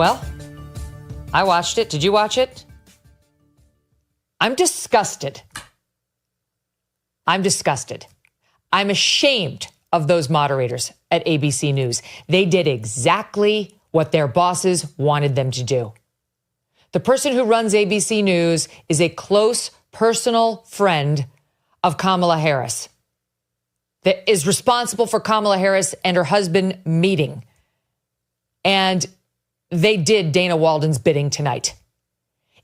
Well, I watched it. Did you watch it? I'm disgusted. I'm disgusted. I'm ashamed of those moderators at ABC News. They did exactly what their bosses wanted them to do. The person who runs ABC News is a close personal friend of Kamala Harris that is responsible for Kamala Harris and her husband meeting. And they did Dana Walden's bidding tonight.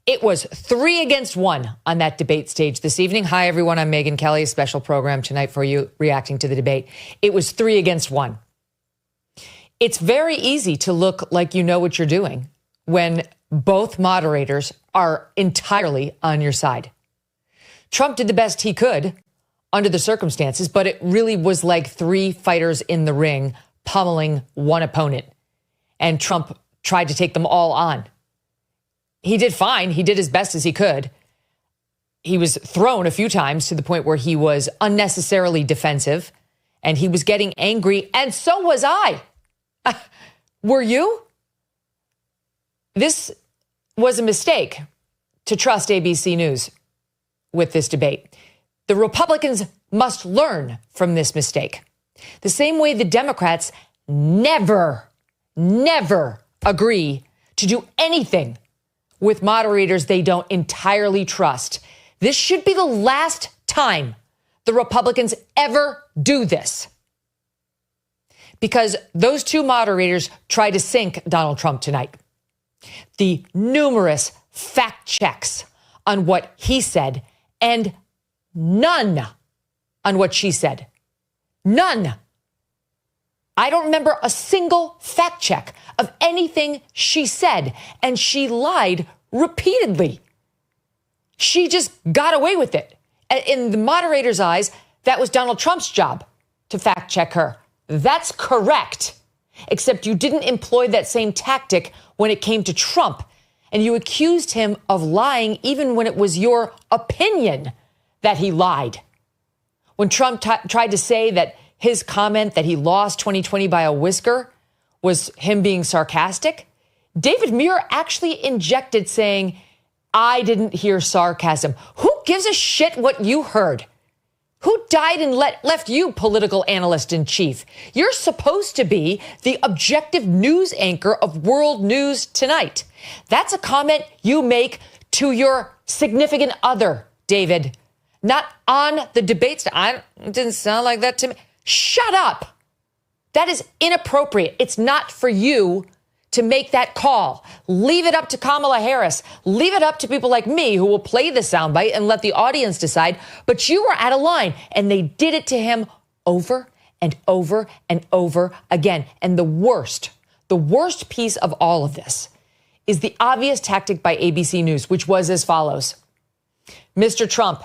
It was 3 against 1 on that debate stage this evening. Hi, everyone. I'm Megyn Kelly, a special program tonight for you reacting to the debate. It was 3 against 1. It's very easy to look like you know what you're doing when both moderators are entirely on your side. Trump did the best he could under the circumstances, but it really was like 3 fighters in the ring pummeling one opponent. And Trump tried to take them all on. He did fine. He did as best as he could. He was thrown a few times to the point where he was unnecessarily defensive and he was getting angry. And so was I. Were you? This was a mistake to trust ABC News with this debate. The Republicans must learn from this mistake. The same way the Democrats never agree to do anything with moderators they don't entirely trust. This should be the last time the Republicans ever do this. Because those 2 moderators tried to sink Donald Trump tonight. The numerous fact checks on what he said and none on what she said. None. I don't remember a single fact check of anything she said, and she lied repeatedly. She just got away with it. In the moderator's eyes, that was Donald Trump's job to fact check her. That's correct. Except you didn't employ that same tactic when it came to Trump, and you accused him of lying even when it was your opinion that he lied. When Trump tried to say that his comment that he lost 2020 by a whisker was him being sarcastic, David Muir actually injected saying, I didn't hear sarcasm. Who gives a shit what you heard? Who died and left you political analyst in chief? You're supposed to be the objective news anchor of World News Tonight. That's a comment you make to your significant other, David, not on the debate stage. It didn't sound like that to me. Shut up. That is inappropriate. It's not for you to make that call. Leave it up to Kamala Harris. Leave it up to people like me who will play the soundbite and let the audience decide. But you were out of line, and they did it to him over and over and over again. And the worst piece of all of this is the obvious tactic by ABC News, which was as follows. Mr. Trump,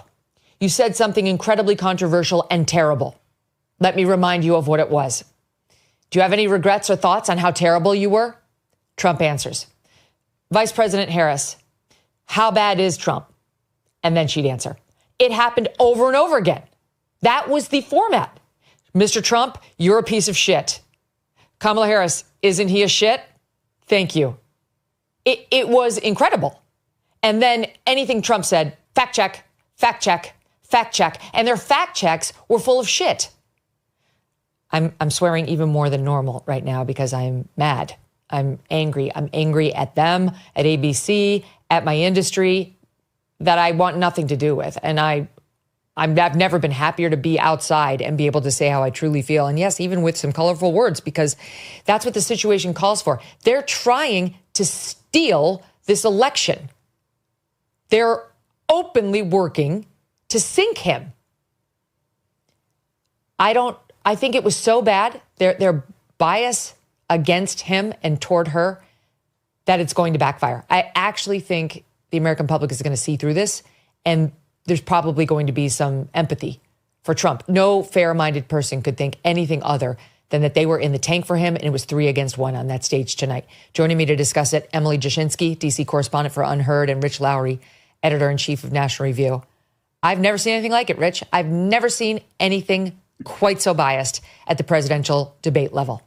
you said something incredibly controversial and terrible. Let me remind you of what it was. Do you have any regrets or thoughts on how terrible you were? Trump answers. Vice President Harris, how bad is Trump? And then she'd answer. It happened over and over again. That was the format. Mr. Trump, you're a piece of shit. Kamala Harris, isn't he a shit? Thank you. It was incredible. And then anything Trump said, fact check, fact check, fact check. And their fact checks were full of shit. I'm swearing even more than normal right now because I'm mad. I'm angry. I'm angry at them, at ABC, at my industry that I want nothing to do with. And I've never been happier to be outside and be able to say how I truly feel. And yes, even with some colorful words, because that's what the situation calls for. They're trying to steal this election. They're openly working to sink him. I think it was so bad, their bias against him and toward her, that it's going to backfire. I actually think the American public is going to see through this, and there's probably going to be some empathy for Trump. No fair-minded person could think anything other than that they were in the tank for him, and it was 3 against 1 on that stage tonight. Joining me to discuss it, Emily Jashinsky, D.C. correspondent for Unheard, and Rich Lowry, editor-in-chief of National Review. I've never seen anything like it, Rich. I've never seen anything quite so biased at the presidential debate level.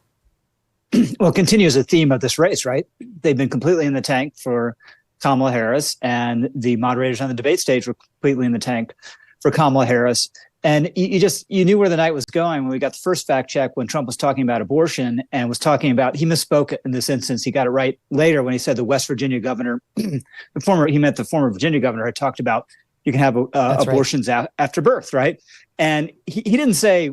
well, continues a theme of this race, right? They've been completely in the tank for Kamala Harris, and the moderators on the debate stage were completely in the tank for Kamala Harris. And you knew where the night was going when we got the first fact check when Trump was talking about abortion and was talking about, he misspoke in this instance. He got it right later when he said the West Virginia governor, the former Virginia governor had talked about you can have abortions after birth, right? And he didn't say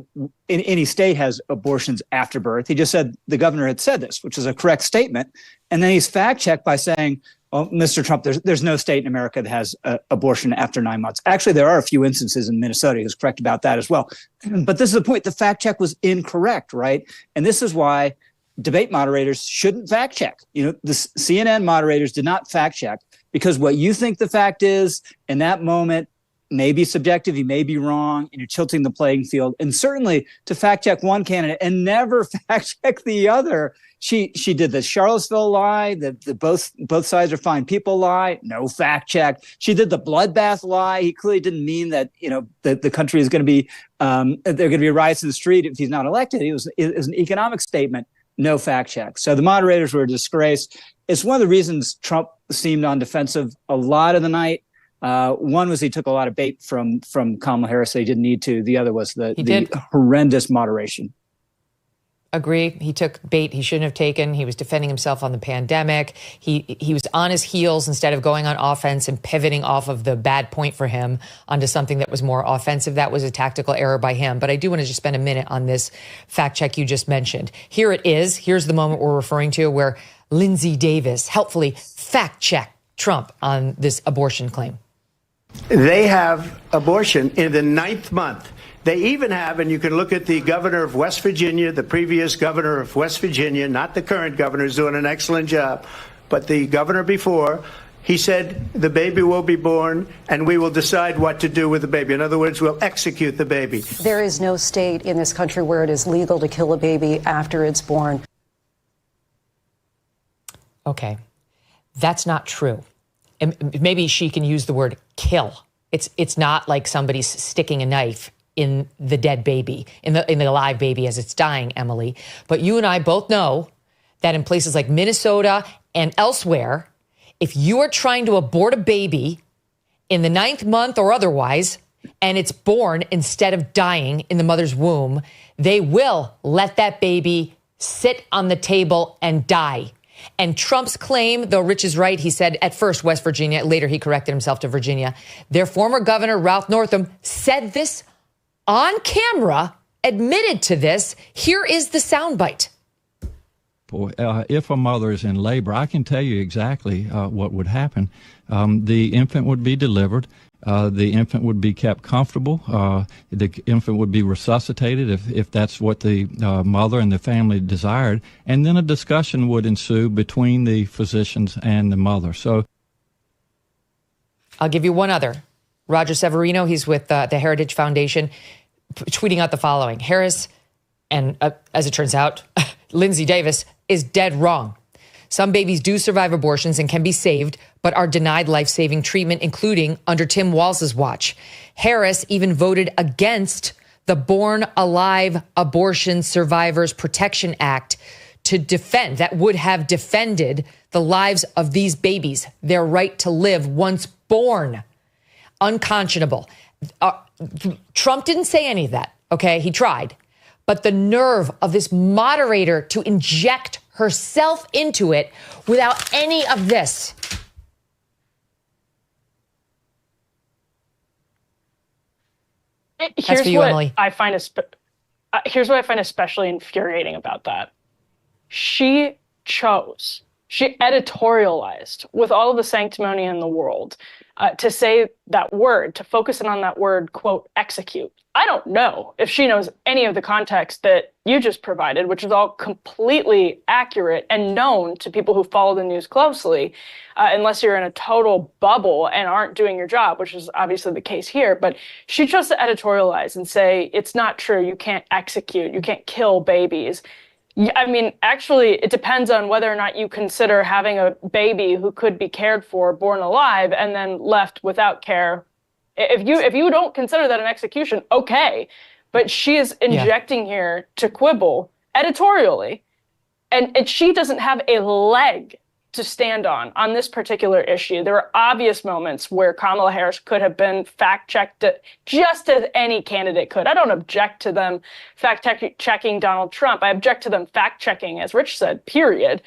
any state has abortions after birth. He just said the governor had said this, which is a correct statement. And then he's fact checked by saying, "Oh, Mr. Trump, there's no state in America that has abortion after 9 months." Actually, there are a few instances in Minnesota. He was correct about that as well. But this is the point. The fact check was incorrect, right? And this is why debate moderators shouldn't fact check. The CNN moderators did not fact check because what you think the fact is in that moment may be subjective. You may be wrong, and you're tilting the playing field. And certainly to fact check one candidate and never fact check the other. She did the Charlottesville lie, the both sides are fine people lie, no fact check. She did the bloodbath lie. He clearly didn't mean that that the country is going to be there are going to be riots in the street if he's not elected. It was an economic statement, no fact check. So the moderators were a disgrace. It's one of the reasons Trump seemed on defensive a lot of the night. One was he took a lot of bait from Kamala Harris that he didn't need to. The other was the horrendous moderation. Agree. He took bait he shouldn't have taken. He was defending himself on the pandemic. He was on his heels instead of going on offense and pivoting off of the bad point for him onto something that was more offensive. That was a tactical error by him. But I do want to just spend a minute on this fact check you just mentioned. Here it is. Here's the moment we're referring to where Lindsay Davis helpfully fact checked Trump on this abortion claim. They have abortion in the 9th month. They even have, and you can look at the governor of West Virginia, the previous governor of West Virginia, not the current governor, is doing an excellent job, but the governor before, he said the baby will be born and we will decide what to do with the baby. In other words, we'll execute the baby. There is no state in this country where it is legal to kill a baby after it's born. Okay, that's not true. And maybe she can use the word kill. It's not like somebody's sticking a knife in the dead baby, in the live baby as it's dying, Emily. But you and I both know that in places like Minnesota and elsewhere, if you are trying to abort a baby in the 9th month or otherwise, and it's born instead of dying in the mother's womb, they will let that baby sit on the table and die. And Trump's claim, though Rich is right, he said at first West Virginia, later he corrected himself to Virginia. Their former governor, Ralph Northam, said this on camera, admitted to this. Here is the soundbite. If a mother is in labor, I can tell you exactly what would happen. The infant would be delivered. The infant would be kept comfortable. The infant would be resuscitated if that's what the mother and the family desired. And then a discussion would ensue between the physicians and the mother. So I'll give you one other. Roger Severino, he's with the Heritage Foundation, tweeting out the following. Harris, and as it turns out, Lindsay Davis, is dead wrong. Some babies do survive abortions and can be saved, but are denied life-saving treatment, including under Tim Walz's watch. Harris even voted against the Born Alive Abortion Survivors Protection Act that would have defended the lives of these babies, their right to live once born. Unconscionable. Trump didn't say any of that, okay? He tried. But the nerve of this moderator to inject herself into it without any of this. Here's what I find especially infuriating about that. She editorialized with all of the sanctimony in the world to say that word, to focus in on that word, quote, execute. I don't know if she knows any of the context that you just provided, which is all completely accurate and known to people who follow the news closely, unless you're in a total bubble and aren't doing your job, which is obviously the case here. But she chose to editorialize and say, it's not true. You can't execute. You can't kill babies. I mean, actually, it depends on whether or not you consider having a baby who could be cared for, born alive, and then left without care. If you don't consider that an execution, okay. But she is injecting here to quibble editorially And she doesn't have a leg to stand on this particular issue. There were obvious moments where Kamala Harris could have been fact-checked just as any candidate could. I don't object to them fact-checking Donald Trump. I object to them fact-checking, as Rich said, period.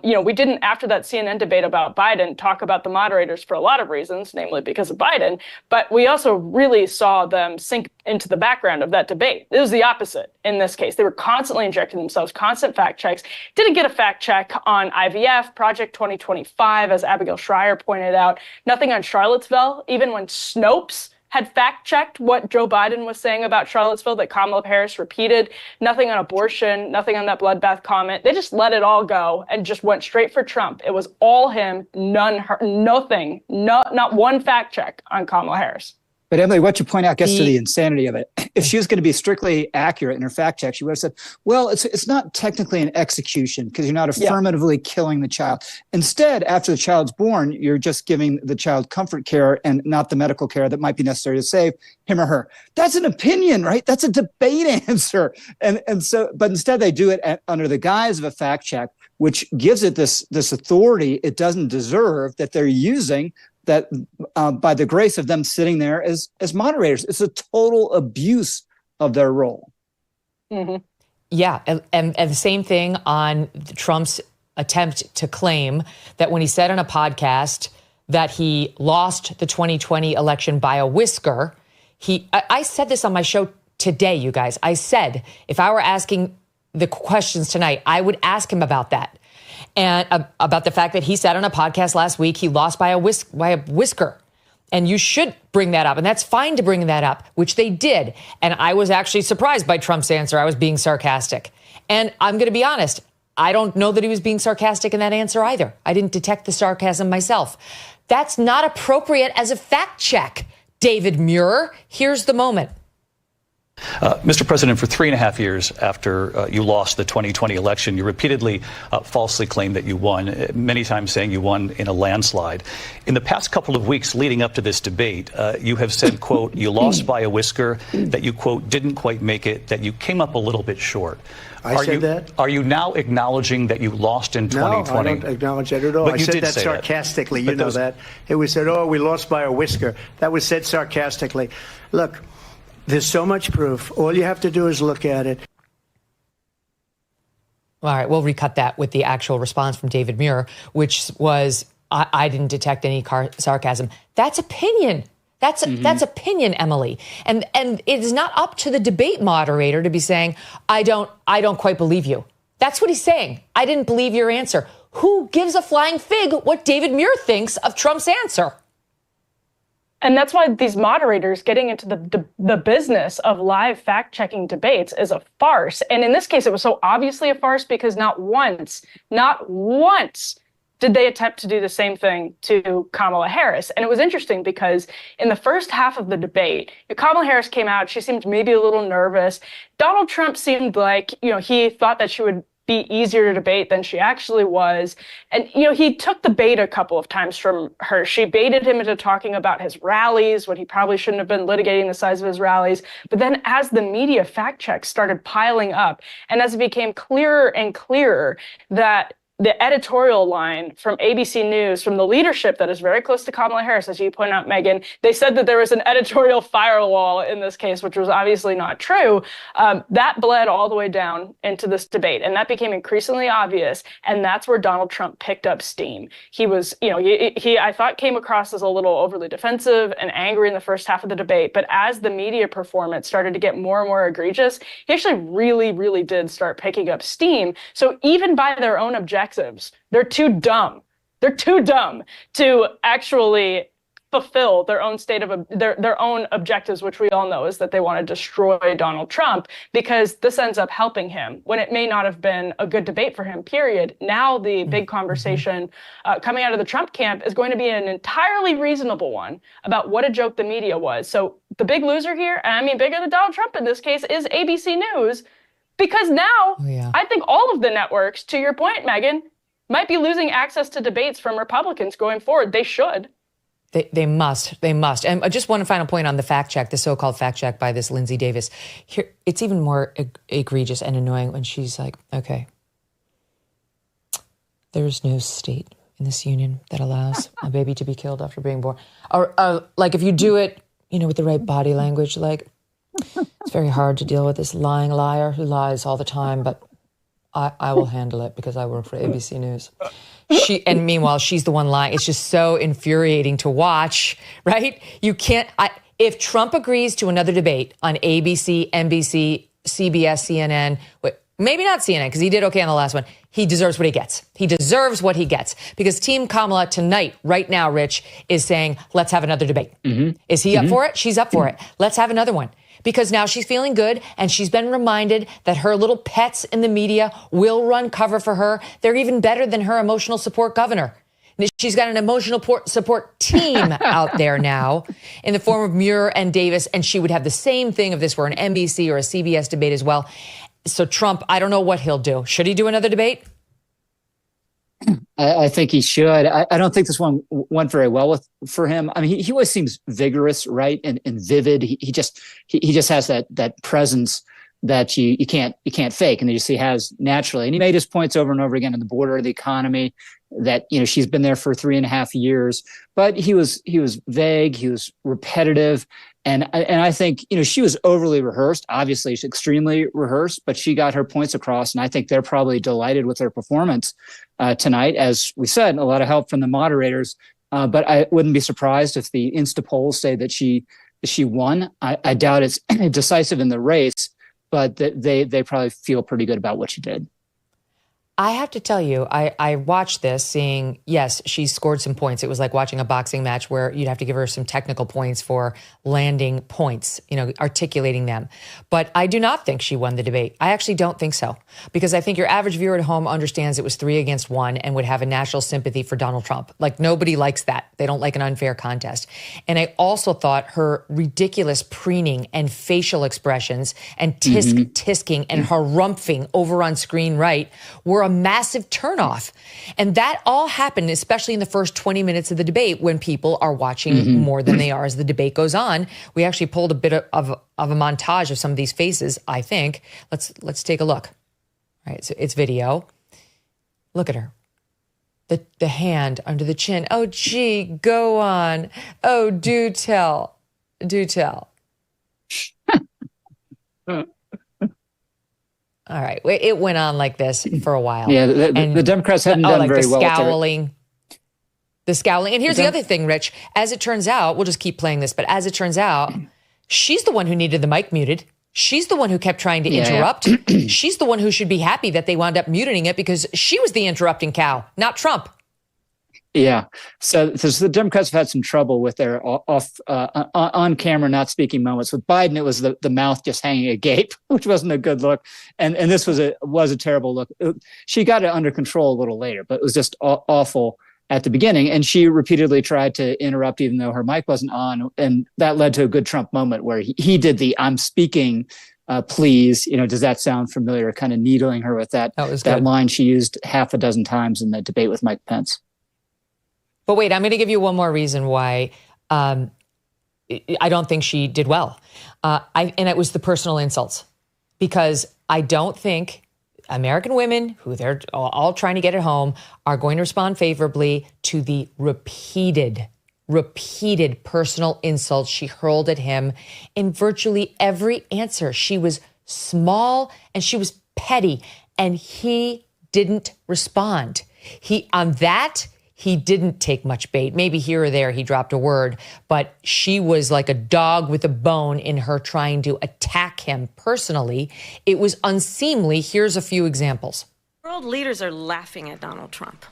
We didn't, after that CNN debate about Biden, talk about the moderators for a lot of reasons, namely because of Biden, but we also really saw them sink into the background of that debate. It was the opposite in this case. They were constantly injecting themselves, constant fact checks. Didn't get a fact check on IVF, Project 2025, as Abigail Schreier pointed out. Nothing on Charlottesville, even when Snopes had fact-checked what Joe Biden was saying about Charlottesville that Kamala Harris repeated. Nothing on abortion, nothing on that bloodbath comment. They just let it all go and just went straight for Trump. It was all him, none her, nothing, not one fact check on Kamala Harris. But Emily, what you point out gets to the insanity of it. If she was going to be strictly accurate in her fact check, she would have said, well, it's not technically an execution because you're not affirmatively killing the child. Instead, after the child's born, you're just giving the child comfort care and not the medical care that might be necessary to save him or her. That's an opinion, right? That's a debate answer. And so, but instead they do it under the guise of a fact check, which gives it this authority it doesn't deserve, that they're using that by the grace of them sitting there as moderators. It's a total abuse of their role. Mm-hmm. Yeah, and the same thing on Trump's attempt to claim that when he said on a podcast that he lost the 2020 election by a whisker, I said this on my show today, you guys. I said, if I were asking the questions tonight, I would ask him about that. And about the fact that he said on a podcast last week he lost by a whisker. And you should bring that up. And that's fine to bring that up, which they did. And I was actually surprised by Trump's answer. I was being sarcastic. And I'm going to be honest, I don't know that he was being sarcastic in that answer either. I didn't detect the sarcasm myself. That's not appropriate as a fact check. David Muir, here's the moment. Mr. President, for 3.5 years after you lost the 2020 election, you repeatedly falsely claimed that you won, many times saying you won in a landslide. In the past couple of weeks leading up to this debate, you have said, quote, you lost by a whisker, that you, quote, didn't quite make it, that you came up a little bit short. I said that? Are you now acknowledging that you lost in 2020? No, I don't acknowledge that at all. But I said that sarcastically. You know that. It was said, oh, we lost by a whisker. That was said sarcastically. Look, there's so much proof. All you have to do is look at it. All right, we'll recut that with the actual response from David Muir, which was, I didn't detect any sarcasm. That's opinion. That's opinion, Emily. And it is not up to the debate moderator to be saying, I don't quite believe you. That's what he's saying. I didn't believe your answer. Who gives a flying fig what David Muir thinks of Trump's answer? And that's why these moderators getting into the business of live fact-checking debates is a farce. And in this case, it was so obviously a farce because not once did they attempt to do the same thing to Kamala Harris. And it was interesting because in the first half of the debate, Kamala Harris came out. She seemed maybe a little nervous. Donald Trump seemed like, he thought that she would be easier to debate than she actually was. And, he took the bait a couple of times from her. She baited him into talking about his rallies, when he probably shouldn't have been litigating the size of his rallies. But then as the media fact checks started piling up, and as it became clearer and clearer that the editorial line from ABC News, from the leadership that is very close to Kamala Harris, as you point out, Megyn, they said that there was an editorial firewall in this case, which was obviously not true. That bled all the way down into this debate, and that became increasingly obvious. And that's where Donald Trump picked up steam. He was, he I thought came across as a little overly defensive and angry in the first half of the debate. But as the media performance started to get more and more egregious, he actually really, really did start picking up steam. So even by their own objectives, they're too dumb. They're too dumb to actually fulfill their own their own objectives, which we all know is that they want to destroy Donald Trump, because this ends up helping him when it may not have been a good debate for him, period. Now the big conversation coming out of the Trump camp is going to be an entirely reasonable one about what a joke the media was. So the big loser here, and I mean bigger than Donald Trump in this case, is ABC News. Because now, I think all of the networks, to your point, Megyn, might be losing access to debates from Republicans going forward. They should. They must. And just one final point on the fact check, the so-called fact check by this Lindsay Davis. Here, it's even more egregious and annoying when she's like, okay, There's no state in this union that allows a baby to be killed after being born. Or like if you do it, with the right body language, like it's very hard to deal with this lying liar who lies all the time, but I will handle it because I work for ABC News. And meanwhile, she's the one lying. It's just so infuriating to watch, right? You can't, if Trump agrees to another debate on ABC, NBC, CBS, CNN, maybe not CNN, because he did okay on the last one. He deserves what he gets. He deserves what he gets. Because Team Kamala tonight, right now, Rich, is saying, let's have another debate. Mm-hmm. Is he up for it? She's up for it. Let's have another one. Because now she's feeling good, and she's been reminded that her little pets in the media will run cover for her. They're even better than her emotional support governor. She's got an emotional support team out there now in the form of Muir and Davis, and she would have the same thing if this were an NBC or a CBS debate as well. So Trump, I don't know what he'll do. Should he do another debate? I think he should. I don't think this one went very well for him. I mean, he always seems vigorous, right, and vivid. He just has that presence that you can't fake, and that you see has naturally. And he made his points over and over again on the border, the economy, that she's been there for 3.5 years. But he was vague. He was repetitive. And I think, she was overly rehearsed. Obviously, she's extremely rehearsed, but she got her points across. And I think they're probably delighted with her performance tonight. As we said, a lot of help from the moderators. But I wouldn't be surprised if the Insta polls say that she won. I doubt it's decisive in the race, but they probably feel pretty good about what she did. I have to tell you, I watched this seeing, yes, she scored some points. It was like watching a boxing match where you'd have to give her some technical points for landing points, articulating them. But I do not think she won the debate. I actually don't think so, because I think your average viewer at home understands it was 3-1 and would have a national sympathy for Donald Trump. Like, nobody likes that. They don't like an unfair contest. And I also thought her ridiculous preening and facial expressions and tisking and harumphing over on screen right were a massive turnoff. And that all happened, especially in the first 20 minutes of the debate, when people are watching more than they are as the debate goes on. We actually pulled a bit of a montage of some of these faces, I think. Let's take a look. All right, so it's video. Look at her. The hand under the chin. Oh, gee, go on. Oh, do tell. Do tell. All right. It went on like this for a while. Yeah, the Democrats haven't done very well. The scowling. And here's the other thing, Rich. As it turns out, we'll just keep playing this, but as it turns out, she's the one who needed the mic muted. She's the one who kept trying to interrupt. She's the one who should be happy that they wound up muting it, because she was the interrupting cow, not Trump. Yeah. So the Democrats have had some trouble with their on camera, not speaking moments. With Biden, it was the mouth just hanging agape, which wasn't a good look. And this was a terrible look. She got it under control a little later, but it was just awful at the beginning. And she repeatedly tried to interrupt, even though her mic wasn't on. And that led to a good Trump moment where he did the "I'm speaking, please." Does that sound familiar? Kind of needling her with that line she used half a dozen times in the debate with Mike Pence. But wait, I'm going to give you one more reason why I don't think she did well. And it was the personal insults. Because I don't think American women, who they're all trying to get at home, are going to respond favorably to the repeated personal insults she hurled at him in virtually every answer. She was small and she was petty, and he didn't respond. He didn't take much bait. Maybe here or there he dropped a word, but she was like a dog with a bone in her trying to attack him personally. It was unseemly. Here's a few examples. World leaders are laughing at Donald Trump.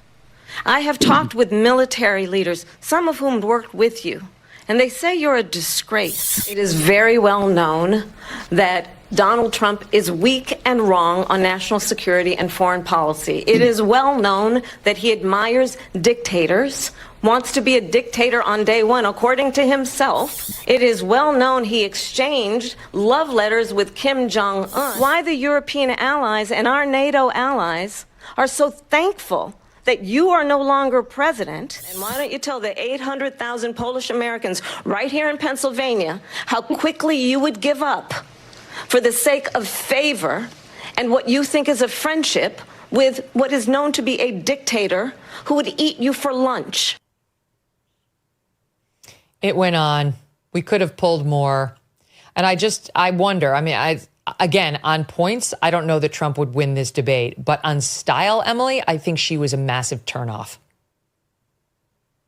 I have talked with military leaders, some of whom worked with you, and they say you're a disgrace. It is very well known that Donald Trump is weak and wrong on national security and foreign policy. It is well known that he admires dictators, wants to be a dictator on day one, according to himself. It is well known he exchanged love letters with Kim Jong-un. Why the European allies and our NATO allies are so thankful that you are no longer president. And why don't you tell the 800,000 Polish Americans right here in Pennsylvania how quickly you would give up for the sake of favor and what you think is a friendship with what is known to be a dictator who would eat you for lunch. It went on. We could have pulled more. And I wonder, again, on points, I don't know that Trump would win this debate. But on style, Emily, I think she was a massive turnoff.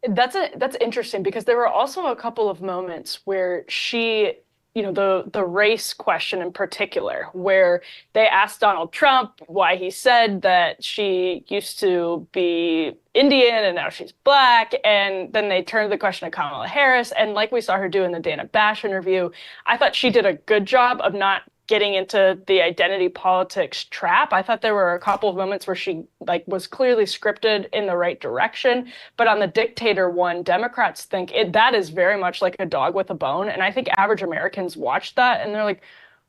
That's interesting, because there were also a couple of moments where she, the race question in particular, where they asked Donald Trump why he said that she used to be Indian and now she's black. And then they turned the question to Kamala Harris. And like we saw her do in the Dana Bash interview, I thought she did a good job of not getting into the identity politics trap. I thought there were a couple of moments where she was clearly scripted in the right direction. But on the dictator one, Democrats think that is very much like a dog with a bone. And I think average Americans watch that and they're like,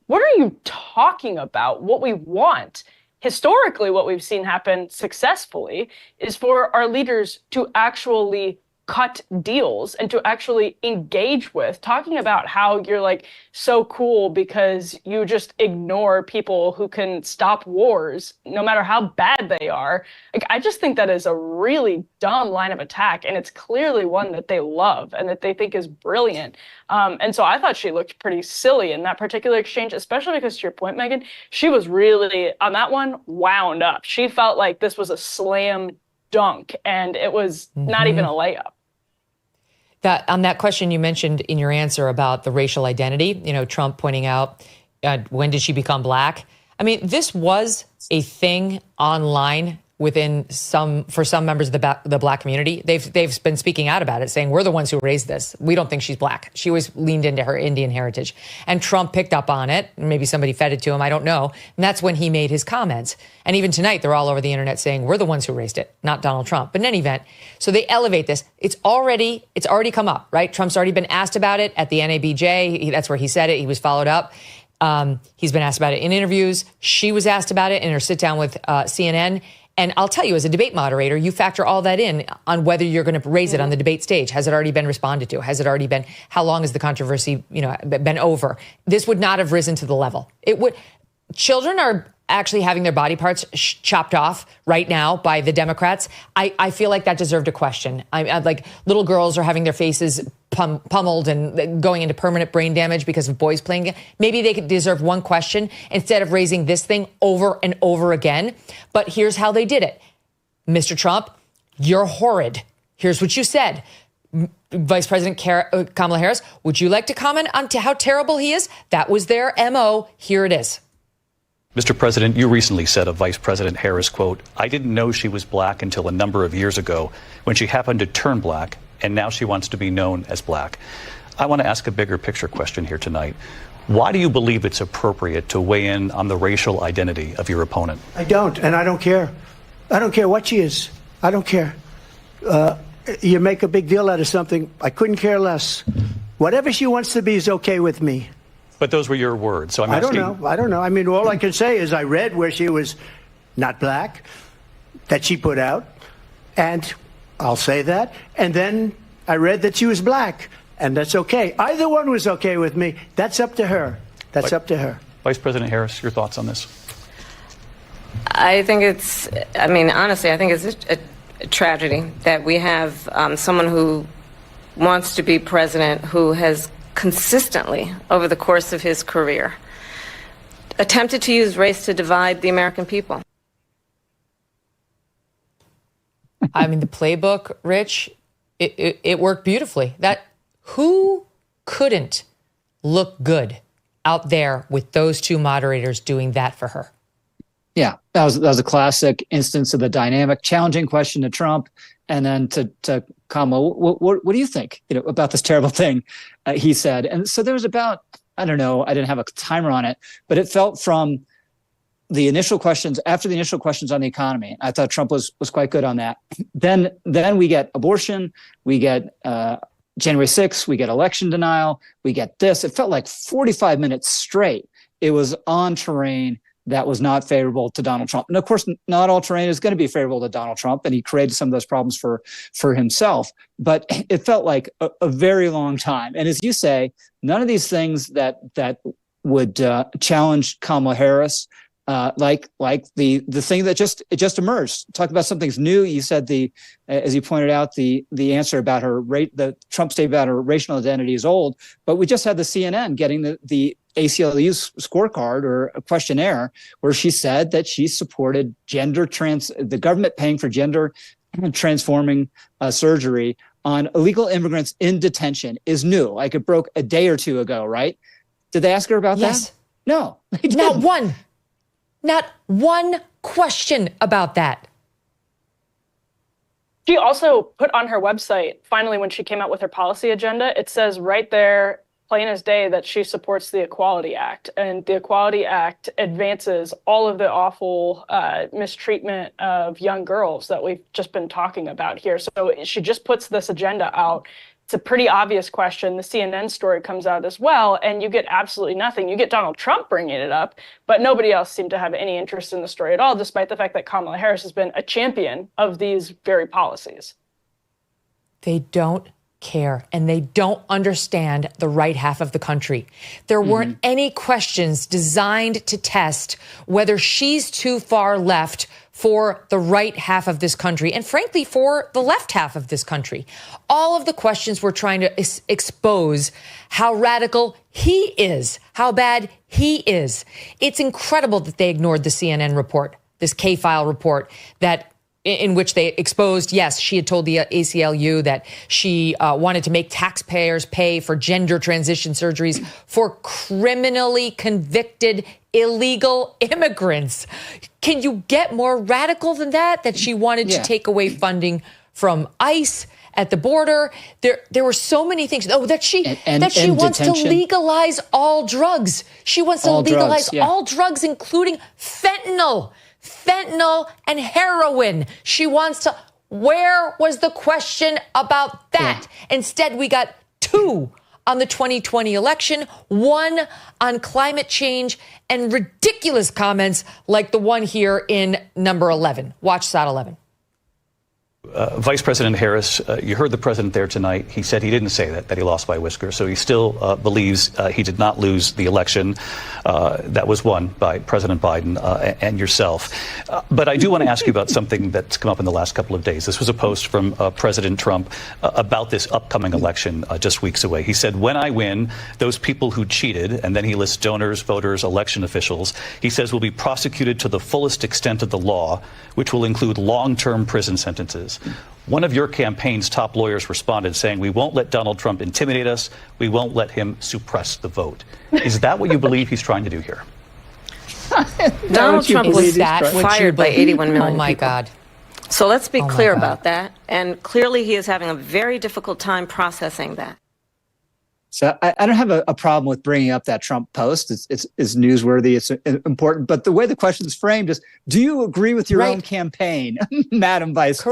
what are you talking about? What we want, historically, what we've seen happen successfully is for our leaders to actually cut deals and to actually engage with, talking about how you're so cool because you just ignore people who can stop wars no matter how bad they are. I just think that is a really dumb line of attack, and it's clearly one that they love and that they think is brilliant. And so I thought she looked pretty silly in that particular exchange, especially because, to your point, Megyn, she was really, on that one, wound up. She felt like this was a slam dunk and it was not even a layup. On that question you mentioned in your answer about the racial identity, Trump pointing out, when did she become black? This was a thing online for some members of the black community. They've been speaking out about it, saying, we're the ones who raised this. We don't think she's black. She always leaned into her Indian heritage. And Trump picked up on it. Maybe somebody fed it to him. I don't know. And that's when he made his comments. And even tonight, they're all over the internet saying, we're the ones who raised it, not Donald Trump. But in any event, so they elevate this. It's already come up, right? Trump's already been asked about it at the NABJ. That's where he said it. He was followed up. He's been asked about it in interviews. She was asked about it in her sit down with CNN. And I'll tell you, as a debate moderator, you factor all that in on whether you're going to raise it on the debate stage. Has it already been responded to? Has it already been, how long has the controversy, been over? This would not have risen to the level. Children are actually having their body parts chopped off right now by the Democrats. I feel like that deserved a question. Like little girls are having their faces pummeled and going into permanent brain damage because of boys playing. Maybe they could deserve one question instead of raising this thing over and over again. But here's how they did it. Mr. Trump, you're horrid. Here's what you said. Vice President Kamala Harris, would you like to comment on how terrible he is? That was their MO. Here it is. Mr. President, you recently said of Vice President Harris, quote, I didn't know she was black until a number of years ago when she happened to turn black, and now she wants to be known as black. I want to ask a bigger picture question here tonight. Why do you believe it's appropriate to weigh in on the racial identity of your opponent? I don't, and I don't care. I don't care what she is. I don't care. You make a big deal out of something. I couldn't care less. Whatever she wants to be is okay with me. But those were your words, so I'm asking. I don't know. All I can say is I read where she was not black, that she put out, and I'll say that. And then I read that she was black, and that's okay. Either one was okay with me. That's up to her. That's up to her. Vice President Harris, your thoughts on this? I think honestly, I think it's a tragedy that we have someone who wants to be president who has consistently, over the course of his career, attempted to use race to divide the American people. The playbook, Rich, it worked beautifully. Who couldn't look good out there with those two moderators doing that for her? Yeah, that was a classic instance of the dynamic, challenging question to Trump, and then to Kamala, what do you think about this terrible thing? He said, and so there was about, I don't know, I didn't have a timer on it, but it felt from the initial questions, after the initial questions on the economy, I thought Trump was quite good on that. Then we get abortion, we get January 6th, we get election denial, we get this. It felt like 45 minutes straight. It was on terrain that was not favorable to Donald Trump. And of course, not all terrain is going to be favorable to Donald Trump, and he created some of those problems for himself. But it felt like a very long time. And as you say, none of these things that would challenge Kamala Harris like the thing that just emerged. Talk about something's new. You said as you pointed out, the answer about the Trump statement about her racial identity is old, but we just had the CNN getting the ACLU's scorecard or a questionnaire where she said that she supported the government paying for gender transforming surgery on illegal immigrants in detention is new. Like it broke a day or two ago, right? Did they ask her about that? No, they didn't. Not one question about that. She also put on her website, finally, when she came out with her policy agenda, it says right there, plain as day, that she supports the Equality Act. And the Equality Act advances all of the awful mistreatment of young girls that we've just been talking about here. So she just puts this agenda out. It's a pretty obvious question. The CNN story comes out as well, and you get absolutely nothing. You get Donald Trump bringing it up, but nobody else seemed to have any interest in the story at all, despite the fact that Kamala Harris has been a champion of these very policies. They don't care, and they don't understand the right half of the country. There weren't any questions designed to test whether she's too far left for the right half of this country, and frankly, for the left half of this country. All of the questions were trying to expose how radical he is, how bad he is. It's incredible that they ignored the CNN report, this K-file report in which they exposed, yes, she had told the ACLU that she wanted to make taxpayers pay for gender transition surgeries for criminally convicted illegal immigrants. Can you get more radical than that? That she wanted to take away funding from ICE at the border. There were so many things. Oh, that she wants to legalize all drugs. She wants to legalize all drugs, including fentanyl and heroin. She wants to. Where was the question about that? Instead, we got two on the 2020 election, one on climate change, and ridiculous comments like the one here in number 11. Watch SOT 11. Vice President Harris, you heard the president there tonight. He said he didn't say that he lost by a whisker. So he still believes he did not lose the election that was won by President Biden and yourself. But I do want to ask you about something that's come up in the last couple of days. This was a post from President Trump about this upcoming election just weeks away. He said, when I win, those people who cheated, and then he lists donors, voters, election officials, he says will be prosecuted to the fullest extent of the law, which will include long-term prison sentences. One of your campaign's top lawyers responded saying, we won't let Donald Trump intimidate us. We won't let him suppress the vote. Is that what you believe he's trying to do here? Donald Trump was fired by 81 million people. Oh, my people. God. So let's be clear about that. And clearly he is having a very difficult time processing that. So I don't have a problem with bringing up that Trump post. It's newsworthy. It's important. But the way the question is framed is, do you agree with your own campaign, Madam Vice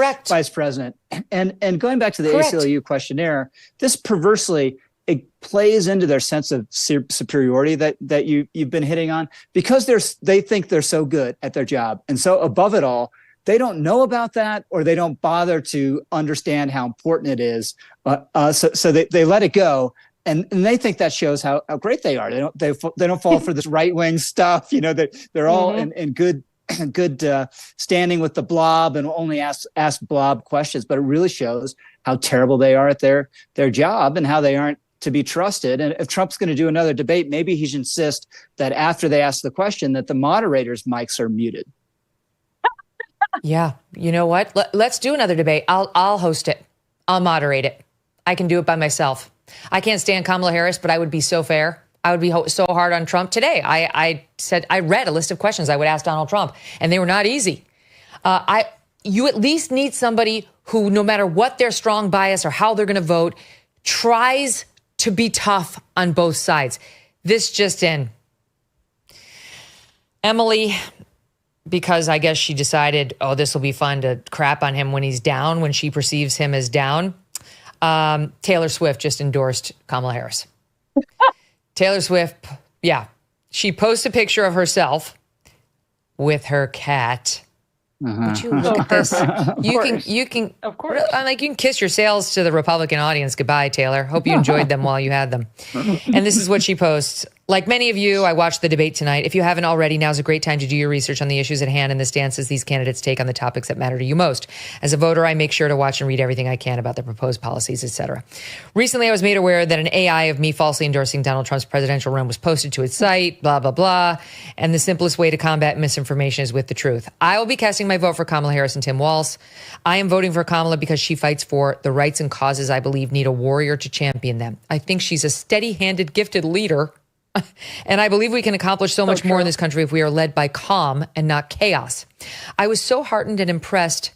President? And going back to the ACLU questionnaire, this perversely, it plays into their sense of superiority that you've been hitting on, because they think they're so good at their job. And so above it all, they don't know about that, or they don't bother to understand how important it is. So they let it go. And they think that shows how great they are. They don't fall for this right wing stuff. You know, they're all in good standing with the blob and only ask blob questions. But it really shows how terrible they are at their job and how they aren't to be trusted. And if Trump's going to do another debate, maybe he should insist that after they ask the question, that the moderators' mics are muted. Yeah, you know what? Let's do another debate. I'll host it. I'll moderate it. I can do it by myself. I can't stand Kamala Harris, but I would be so fair. I would be so hard on Trump today. I said I read a list of questions I would ask Donald Trump, and they were not easy. You at least need somebody who, no matter what their strong bias or how they're going to vote, tries to be tough on both sides. This just in. Emily, because I guess she decided, this will be fun to crap on him when he's down, when she perceives him as down. Taylor Swift just endorsed Kamala Harris. Taylor Swift, she posts a picture of herself with her cat. Would you look at this? You can, of course. You can kiss your sails to the Republican audience goodbye, Taylor. Hope you enjoyed them while you had them. And this is what she posts. Like many of you, I watched the debate tonight. If you haven't already, now's a great time to do your research on the issues at hand and the stances these candidates take on the topics that matter to you most. As a voter, I make sure to watch and read everything I can about the proposed policies, etc. Recently, I was made aware that an AI of me falsely endorsing Donald Trump's presidential run was posted to its site, blah, blah, blah. And the simplest way to combat misinformation is with the truth. I will be casting my vote for Kamala Harris and Tim Walz. I am voting for Kamala because she fights for the rights and causes I believe need a warrior to champion them. I think she's a steady-handed, gifted leader. And I believe we can accomplish so much more in this country if we are led by calm and not chaos. I was so heartened and impressed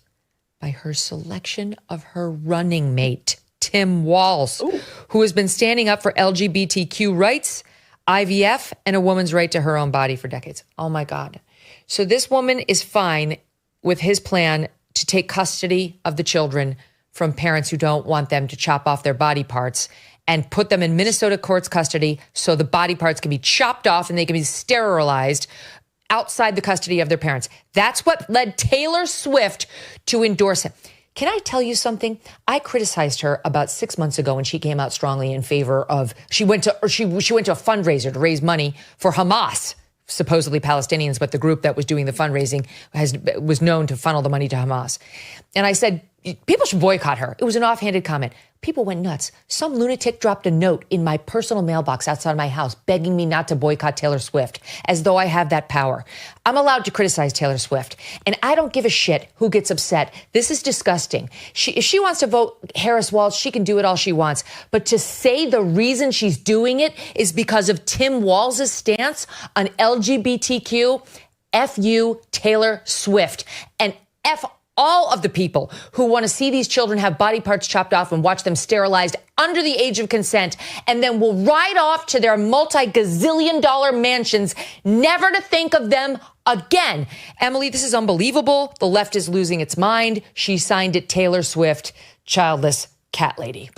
by her selection of her running mate, Tim Walz, who has been standing up for LGBTQ rights, IVF, and a woman's right to her own body for decades. Oh, my God. So this woman is fine with his plan to take custody of the children from parents who don't want them to chop off their body parts and put them in Minnesota court's custody so the body parts can be chopped off and they can be sterilized outside the custody of their parents. That's what led Taylor Swift to endorse him. Can I tell you something? I criticized her about 6 months ago when she came out strongly in favor of, she went to a fundraiser to raise money for Hamas, supposedly Palestinians, but the group that was doing the fundraising was known to funnel the money to Hamas. And I said, people should boycott her. It was an offhanded comment. People went nuts. Some lunatic dropped a note in my personal mailbox outside my house begging me not to boycott Taylor Swift, as though I have that power. I'm allowed to criticize Taylor Swift, and I don't give a shit who gets upset. This is disgusting. If she wants to vote Harris Walz, she can do it all she wants. But to say the reason she's doing it is because of Tim Walz's stance on LGBTQ, F you, Taylor Swift, and F all of the people who want to see these children have body parts chopped off and watch them sterilized under the age of consent, and then will ride off to their multi-gazillion-dollar mansions, never to think of them again. Emily, this is unbelievable. The left is losing its mind. She signed it Taylor Swift, childless cat lady.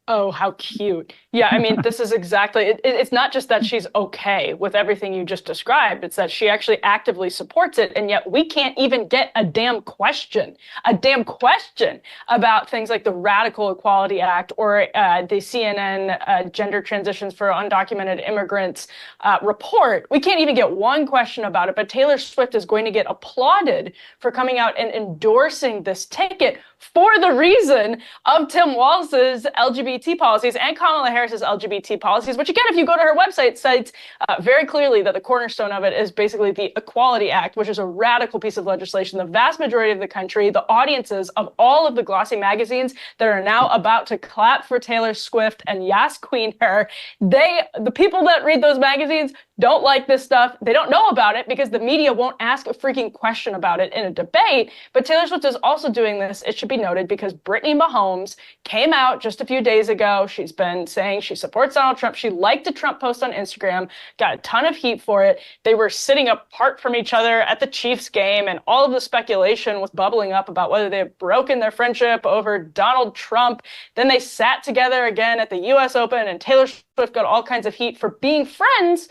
Oh, how cute. Yeah, I mean, this is exactly, it's not just that she's okay with everything you just described. It's that she actually actively supports it. And yet we can't even get a damn question about things like the Radical Equality Act or the CNN Gender Transitions for Undocumented Immigrants report. We can't even get one question about it. But Taylor Swift is going to get applauded for coming out and endorsing this ticket for the reason of Tim Walz's LGBT policies and Kamala Harris's LGBT policies, which again, if you go to her website, cites very clearly that the cornerstone of it is basically the Equality Act, which is a radical piece of legislation. The vast majority of the country, the audiences of all of the glossy magazines that are now about to clap for Taylor Swift and Yas Queen her, the people that read those magazines don't like this stuff. They don't know about it because the media won't ask a freaking question about it in a debate. But Taylor Swift is also doing this, it should be noted, because Brittany Mahomes came out just a few days ago. She's been saying she supports Donald Trump. She liked a Trump post on Instagram, got a ton of heat for it. They were sitting apart from each other at the Chiefs game, and all of the speculation was bubbling up about whether they had broken their friendship over Donald Trump. Then they sat together again at the US Open, and Taylor Swift got all kinds of heat for being friends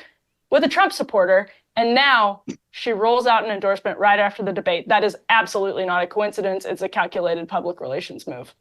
with a Trump supporter, and now she rolls out an endorsement right after the debate. That is absolutely not a coincidence. It's a calculated public relations move.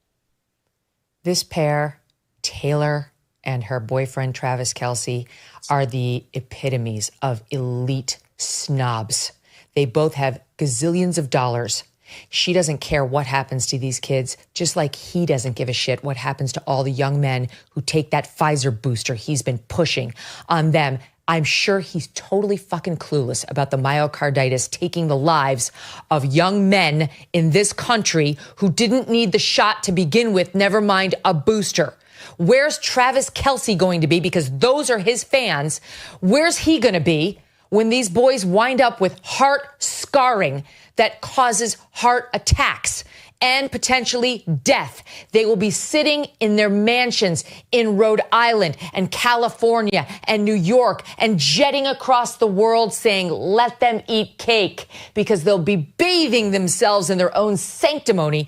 This pair, Taylor and her boyfriend, Travis Kelce, are the epitomes of elite snobs. They both have gazillions of dollars. She doesn't care what happens to these kids, just like he doesn't give a shit what happens to all the young men who take that Pfizer booster he's been pushing on them. I'm sure he's totally fucking clueless about the myocarditis taking the lives of young men in this country who didn't need the shot to begin with, never mind a booster. Where's Travis Kelce going to be? Because those are his fans. Where's he going to be when these boys wind up with heart scarring that causes heart attacks and potentially death? They will be sitting in their mansions in Rhode Island and California and New York and jetting across the world saying, let them eat cake, because they'll be bathing themselves in their own sanctimony,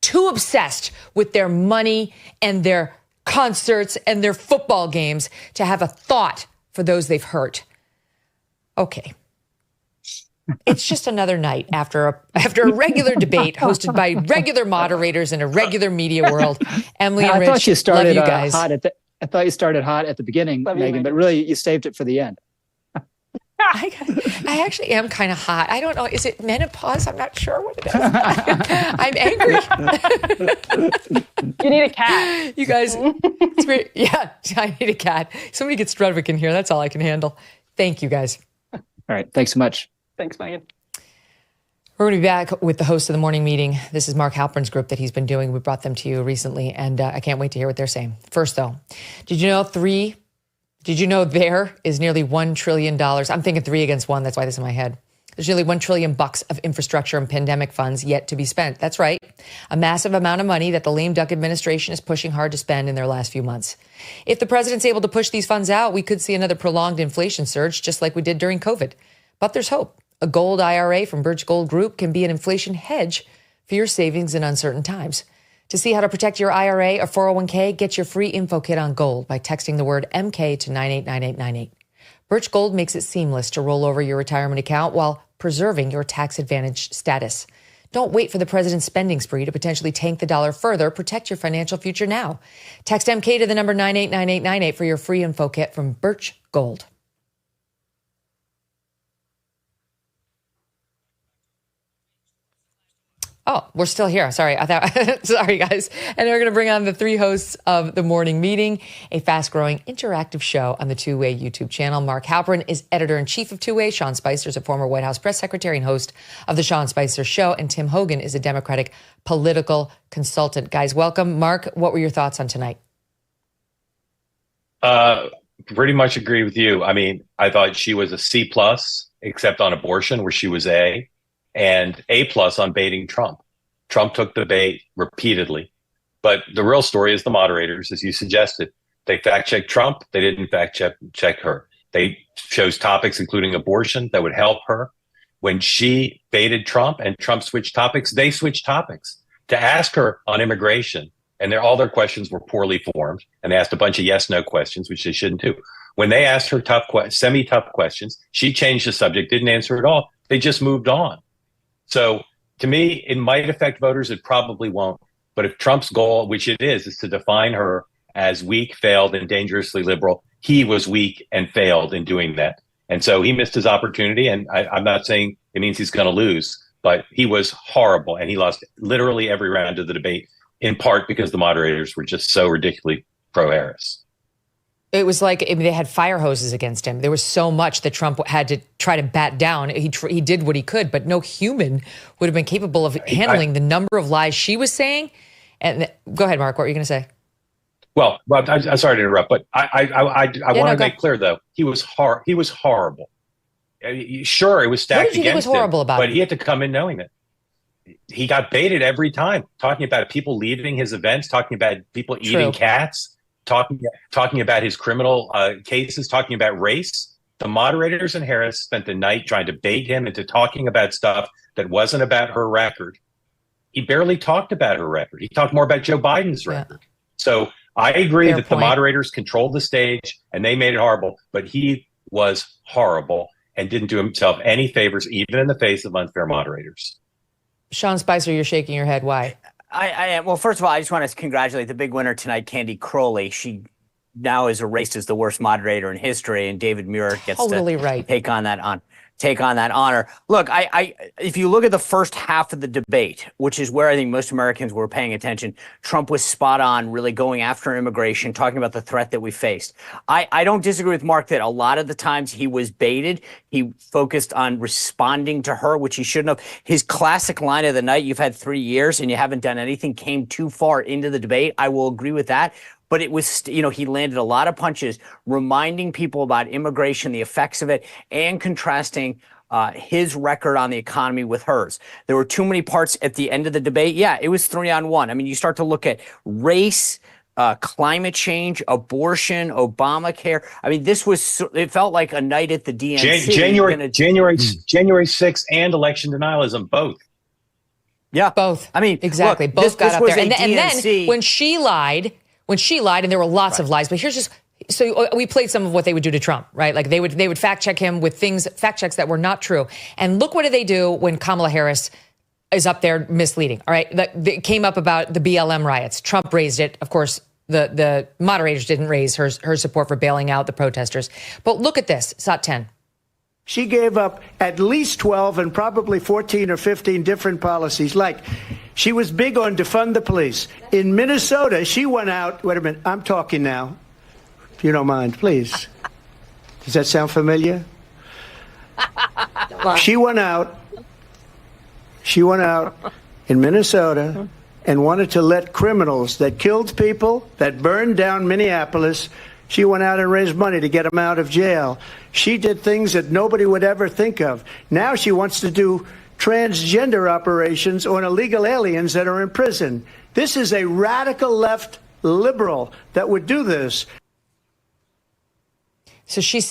too obsessed with their money and their concerts and their football games to have a thought for those they've hurt. Okay. It's just another night after a regular debate hosted by regular moderators in a regular media world. Emily and Rich, I thought you started love you guys. I thought you started hot at the beginning, Megyn, but really you saved it for the end. I actually am kind of hot. I don't know. Is it menopause? I'm not sure what it is. I'm angry. You need a cat. You guys, it's great. Yeah, I need a cat. Somebody get Strudwick in here. That's all I can handle. Thank you, guys. All right. Thanks so much. Thanks, Megyn. We're going to be back with the host of the morning meeting. This is Mark Halperin's group that he's been doing. We brought them to you recently, and I can't wait to hear what they're saying. First, though, did you know there is nearly $1 trillion? I'm thinking 3 against 1. That's why this is in my head. There's nearly $1 trillion of infrastructure and pandemic funds yet to be spent. That's right. A massive amount of money that the lame duck administration is pushing hard to spend in their last few months. If the president's able to push these funds out, we could see another prolonged inflation surge, just like we did during COVID. But there's hope. A gold IRA from Birch Gold Group can be an inflation hedge for your savings in uncertain times. To see how to protect your IRA or 401k, get your free info kit on gold by texting the word MK to 989898. Birch Gold makes it seamless to roll over your retirement account while preserving your tax-advantaged status. Don't wait for the president's spending spree to potentially tank the dollar further. Protect your financial future now. Text MK to the number 989898 for your free info kit from Birch Gold. Oh, we're still here. Sorry. Sorry, guys. And we're going to bring on the 3 hosts of the morning meeting, a fast-growing interactive show on the Two-Way YouTube channel. Mark Halperin is editor-in-chief of Two-Way. Sean Spicer is a former White House press secretary and host of the Sean Spicer Show. And Tim Hogan is a Democratic political consultant. Guys, welcome. Mark, what were your thoughts on tonight? Pretty much agree with you. I mean, I thought she was a C+, except on abortion, where she was A, and A+ on baiting Trump. Trump took the bait repeatedly. But the real story is the moderators, as you suggested. They fact-checked Trump. They didn't fact-check her. They chose topics, including abortion, that would help her. When she baited Trump and Trump switched topics, they switched topics to ask her on immigration. And all their questions were poorly formed. And they asked a bunch of yes-no questions, which they shouldn't do. When they asked her semi-tough questions, she changed the subject, didn't answer at all. They just moved on. So to me, it might affect voters. It probably won't. But if Trump's goal, which it is to define her as weak, failed, and dangerously liberal, he was weak and failed in doing that. And so he missed his opportunity. And I'm not saying it means he's going to lose, but he was horrible. And he lost literally every round of the debate, in part because the moderators were just so ridiculously pro-Harris. It was like they had fire hoses against him. There was so much that Trump had to try to bat down. He did what he could, but no human would have been capable of handling the number of lies she was saying. And go ahead, Mark. What were you going to say? Well, I'm sorry to interrupt, but I want to make clear though he was horrible. Sure, it was stacked against him. What did you think was horrible about it? But he had to come in knowing that. He got baited every time, talking about people leaving his events, talking about people eating cats. Talking about his criminal cases, talking about race. The moderators and Harris spent the night trying to bait him into talking about stuff that wasn't about her record. He barely talked about her record. He talked more about Joe Biden's record. So I agree that the moderators controlled the stage and they made it horrible, but he was horrible and didn't do himself any favors, even in the face of unfair moderators. Sean Spicer, you're shaking your head. Why? Well, first of all, I just want to congratulate the big winner tonight, Candy Crowley. She now is erased as the worst moderator in history, and David Muir gets to take on that honor. Look, if you look at the first half of the debate, which is where I think most Americans were paying attention, Trump was spot on, really going after immigration, talking about the threat that we faced. I don't disagree with Mark that a lot of the times he was baited. He focused on responding to her, which he shouldn't have. His classic line of the night, "You've had 3 years and you haven't done anything," came too far into the debate. I will agree with that. But it was, he landed a lot of punches, reminding people about immigration, the effects of it, and contrasting his record on the economy with hers. There were too many parts at the end of the debate. Yeah, it was 3-on-1. I mean, you start to look at race, climate change, abortion, Obamacare. I mean, it felt like a night at the DNC. January 6th and election denialism, both. Yeah, both. I mean, exactly. Look, both got up there. And then when she lied, and there were lots of lies, but here's just, so we played some of what they would do to Trump, right? Like they would fact check him with fact checks that were not true. And look what do they do when Kamala Harris is up there misleading, all right? It came up about the BLM riots. Trump raised it. Of course, the moderators didn't raise her support for bailing out the protesters. But look at this, SOT 10. She gave up at least 12 and probably 14 or 15 different policies. Like, she was big on defund the police. In Minnesota, she went out. Wait a minute. I'm talking now. If you don't mind, please. Does that sound familiar? She went out in Minnesota and wanted to let criminals that killed people, that burned down Minneapolis, she went out and raised money to get them out of jail. She did things that nobody would ever think of. Now she wants to do transgender operations on illegal aliens that are in prison. This is a radical left liberal that would do this. So she's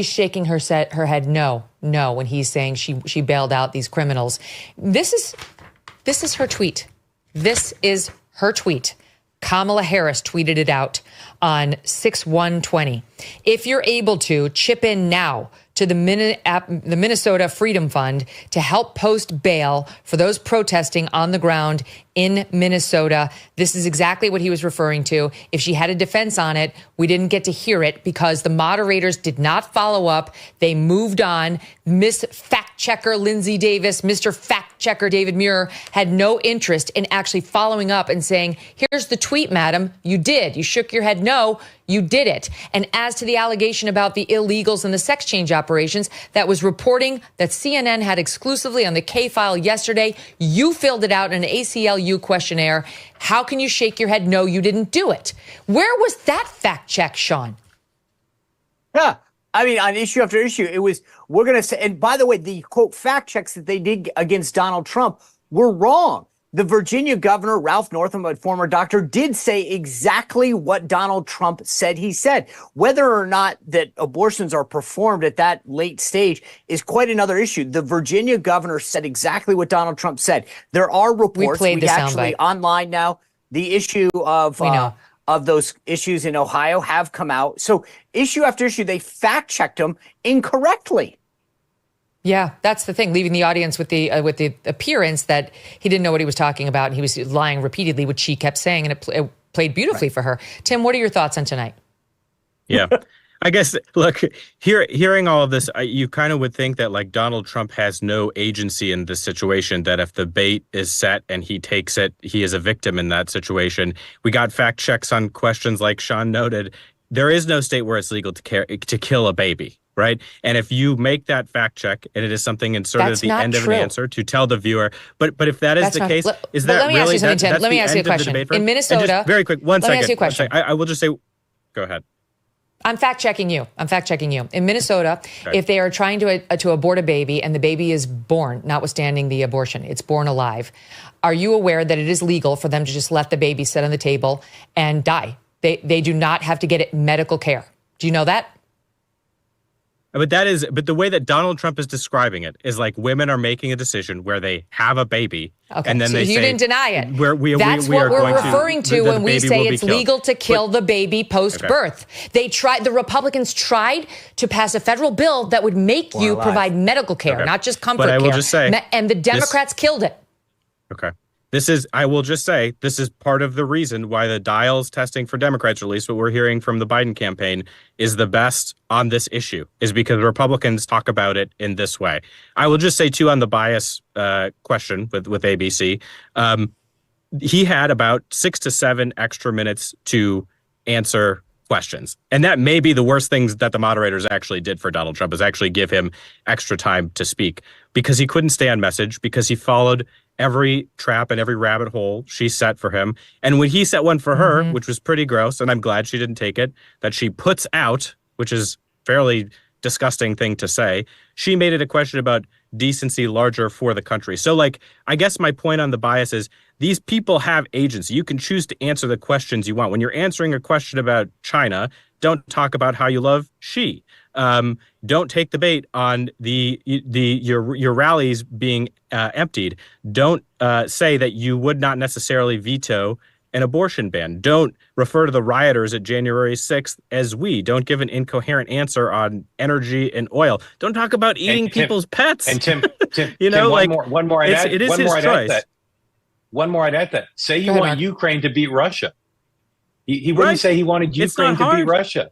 shaking her head no when he's saying she bailed out these criminals. This is her tweet. This is her tweet. Kamala Harris tweeted it out on 6/1/20. If you're able to, chip in now to the Minnesota Freedom Fund to help post bail for those protesting on the ground in Minnesota. This is exactly what he was referring to. If she had a defense on it, we didn't get to hear it because the moderators did not follow up. They moved on. Miss Fact Checker Lindsay Davis, Mr. Fact Checker David Muir had no interest in actually following up and saying, here's the tweet, madam. You did. You shook your head no. You did it. And as to the allegation about the illegals and the sex change operations, that was reporting that CNN had exclusively on the K-File yesterday. You filled it out in an ACLU questionnaire. How can you shake your head no, you didn't do it? Where was that fact check, Sean? Yeah. I mean, on issue after issue, it was, we're going to say, and by the way, the quote fact checks that they did against Donald Trump were wrong. The Virginia governor, Ralph Northam, a former doctor, did say exactly what Donald Trump said he said. Whether or not that abortions are performed at that late stage is quite another issue. The Virginia governor said exactly what Donald Trump said. There are reports. We actually online now. The issue of those issues in Ohio have come out. So issue after issue, they fact checked them incorrectly. Yeah, that's the thing, leaving the audience with the appearance that he didn't know what he was talking about. And he was lying repeatedly, which she kept saying, and it played beautifully for her. Tim, what are your thoughts on tonight? Yeah, I guess, look, hearing all of this, you kind of would think that like Donald Trump has no agency in this situation, that if the bait is set and he takes it, he is a victim in that situation. We got fact checks on questions like Sean noted. There is no state where it's legal to kill a baby. Right. And if you make that fact check and it is something inserted at the end of an answer to tell the viewer. But if that is the case, is that really? Let me ask you something, Tim. Let me ask you a question. In Minnesota. Very quick. One second. Let me ask you a question. I will just say, go ahead. I'm fact checking you. In Minnesota, okay, if they are trying to abort a baby and the baby is born, notwithstanding the abortion, it's born alive. Are you aware that it is legal for them to just let the baby sit on the table and die? They do not have to get medical care. Do you know that? But the way that Donald Trump is describing it is like women are making a decision where they have a baby, and then so they you say, didn't deny it. That's what we're referring to when we say it's legal to kill the baby post-birth. Okay. The Republicans tried to pass a federal bill that would make you provide medical care, not just comfort care. But I will just say, and the Democrats killed it. Okay. I will just say, this is part of the reason why the dials testing for Democrats, or at least what we're hearing from the Biden campaign, is the best on this issue, is because Republicans talk about it in this way. I will just say, too, on the bias question with ABC, he had about 6 to 7 extra minutes to answer questions. And that may be the worst things that the moderators actually did for Donald Trump, is actually give him extra time to speak, because he couldn't stay on message, because he followed every trap and every rabbit hole she set for him. And when he set one for her, which was pretty gross, and I'm glad she didn't take it, that she puts out, which is fairly disgusting thing to say, she made it a question about decency larger for the country. So, like, I guess my point on the bias is these people have agency. You can choose to answer the questions you want. When you're answering a question about China, don't talk about how you love Xi. Don't take the bait on your rallies being emptied. Don't say that you would not necessarily veto an abortion ban. Don't refer to the rioters at January 6th as we. Don't give an incoherent answer on energy and oil. Don't talk about eating people's pets. And Tim, one more I'd add that. Say you want Ukraine to beat Russia. He wouldn't say he wanted Ukraine to beat Russia.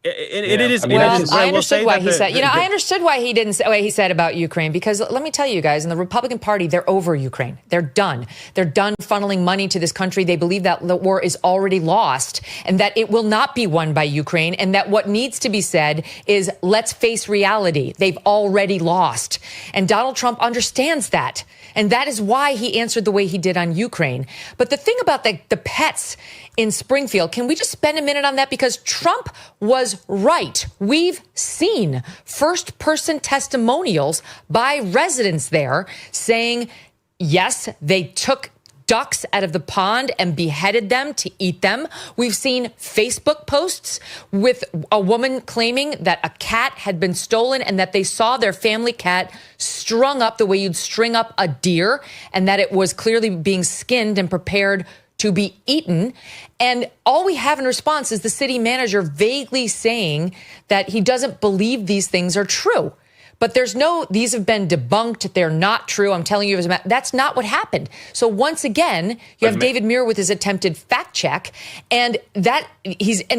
It is. I understood why he said. I understood why he didn't say what he said about Ukraine, because let me tell you guys, in the Republican Party, they're over Ukraine. They're done. They're done funneling money to this country. They believe that the war is already lost and that it will not be won by Ukraine, and that what needs to be said is, let's face reality. They've already lost, and Donald Trump understands that, and that is why he answered the way he did on Ukraine. But the thing about the pets in Springfield, can we just spend a minute on that? Because Trump was right. We've seen first-person testimonials by residents there saying, yes, they took ducks out of the pond and beheaded them to eat them. We've seen Facebook posts with a woman claiming that a cat had been stolen and that they saw their family cat strung up the way you'd string up a deer, and that it was clearly being skinned and prepared to be eaten. And all we have in response is the city manager vaguely saying that he doesn't believe these things are true. But these have been debunked. They're not true. I'm telling you, that's not what happened. So once again, you have David Muir with his attempted fact check, and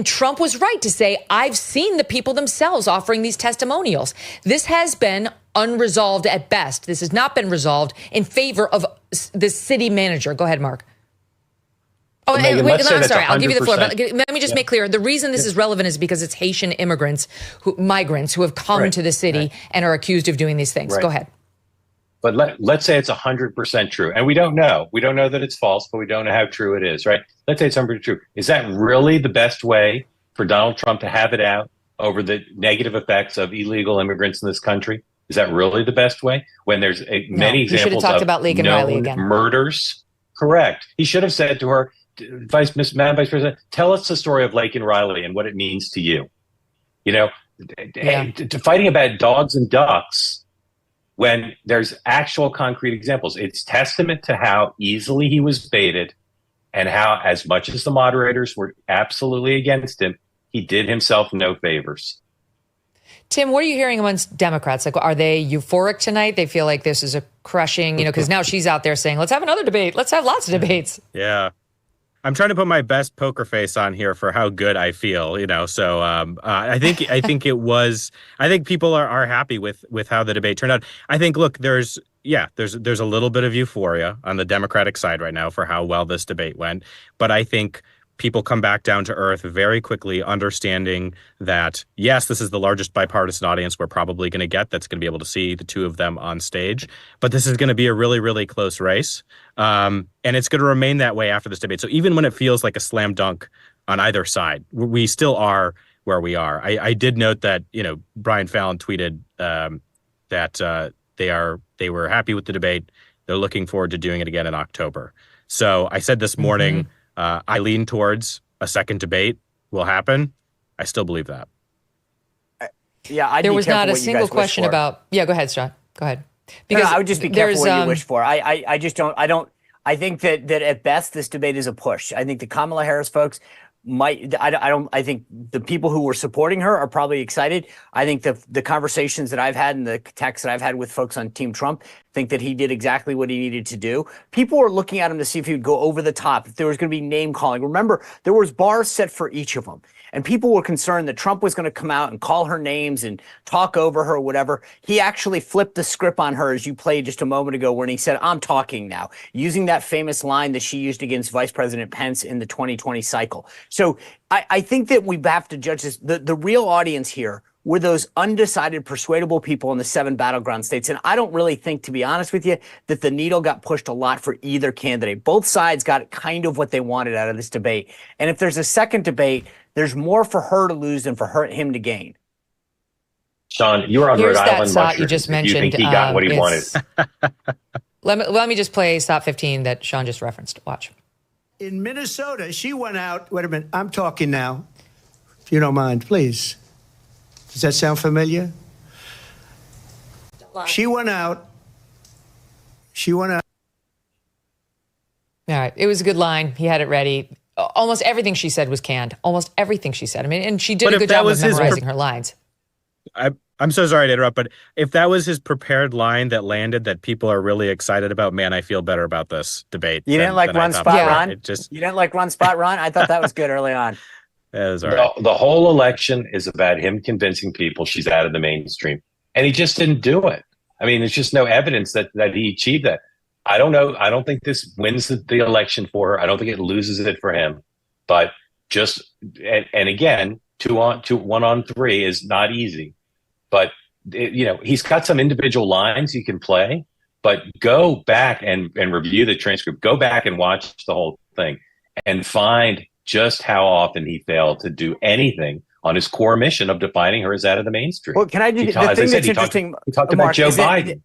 Trump was right to say, I've seen the people themselves offering these testimonials. This has been unresolved at best. This has not been resolved in favor of the city manager. Go ahead, Mark. Oh, Megyn, wait, I'm sorry. I'll give you the floor. But let me just make clear. The reason this is relevant is because it's Haitian migrants who have come to the city and are accused of doing these things. Go ahead. But let's say it's 100% true. And we don't know. We don't know that it's false, but we don't know how true it is, right? Let's say it's 100% true. Is that really the best way for Donald Trump to have it out over the negative effects of illegal immigrants in this country? Is that really the best way? When there's many examples of about Laken Riley again. Murders? Correct. He should have said to her, Madam Vice President, tell us the story of Laken Riley and what it means to you. Fighting about dogs and ducks when there's actual concrete examples. It's testament to how easily he was baited, and how, as much as the moderators were absolutely against him, he did himself no favors. Tim, what are you hearing amongst Democrats? Like, are they euphoric tonight? They feel like this is a crushing, because now she's out there saying, let's have another debate. Let's have lots of debates. Yeah. I'm trying to put my best poker face on here for how good I feel, So I think people are happy with how the debate turned out. I think, look, there's a little bit of euphoria on the Democratic side right now for how well this debate went, but I think people come back down to earth very quickly, understanding that, yes, this is the largest bipartisan audience we're probably going to get that's going to be able to see the two of them on stage. But this is going to be a really, really close race. And it's going to remain that way after this debate. So even when it feels like a slam dunk on either side, we still are where we are. I did note that, Brian Fallon tweeted that they were happy with the debate. They're looking forward to doing it again in October. So I said this morning, I lean towards a second debate will happen. I still believe that. There was not a single question about. Yeah, go ahead, Sean. Go ahead. Because I would just be careful what you wish for. I think that at best this debate is a push. I think the Kamala Harris folks I think the people who were supporting her are probably excited. I think the conversations that I've had and the texts that I've had with folks on Team Trump think that he did exactly what he needed to do. People were looking at him to see if he would go over the top, if there was going to be name calling. Remember, there was bars set for each of them. And people were concerned that Trump was going to come out and call her names and talk over her or whatever. He actually flipped the script on her, as you played just a moment ago, when he said, I'm talking now, using that famous line that she used against Vice President Pence in the 2020 cycle. So I think that we have to judge this. The real audience here were those undecided, persuadable people in the 7 battleground states. And I don't really think, to be honest with you, that the needle got pushed a lot for either candidate. Both sides got kind of what they wanted out of this debate. And if there's a second debate, there's more for her to lose than for him to gain. Sean, you were on Rhode Island mushrooms. You just mentioned. You think he got what he wanted? Let me just play stop 15 that Sean just referenced. Watch. In Minnesota, she went out. Wait a minute. I'm talking now. If you don't mind, please. Does that sound familiar? She went out. All right. It was a good line. He had it ready. Almost everything she said was canned. Almost everything she said. I mean, and she did a good job of memorizing her lines. I'm so sorry to interrupt, but if that was his prepared line that landed that people are really excited about, man, I feel better about this debate. You didn't like run spot Ron? You didn't like run spot Ron? I thought that was good early on. That was all right. The whole election is about him convincing people she's out of the mainstream. And he just didn't do it. I mean, there's just no evidence that he achieved that. I don't know. I don't think this wins the election for her. I don't think it loses it for him. But and again, 1 on 3 is not easy. But, he's got some individual lines you can play, but go back and review the transcript. Go back and watch the whole thing and find just how often he failed to do anything on his core mission of defining her as out of the mainstream. Well, can I do the thing that's interesting? He talked about Joe Biden.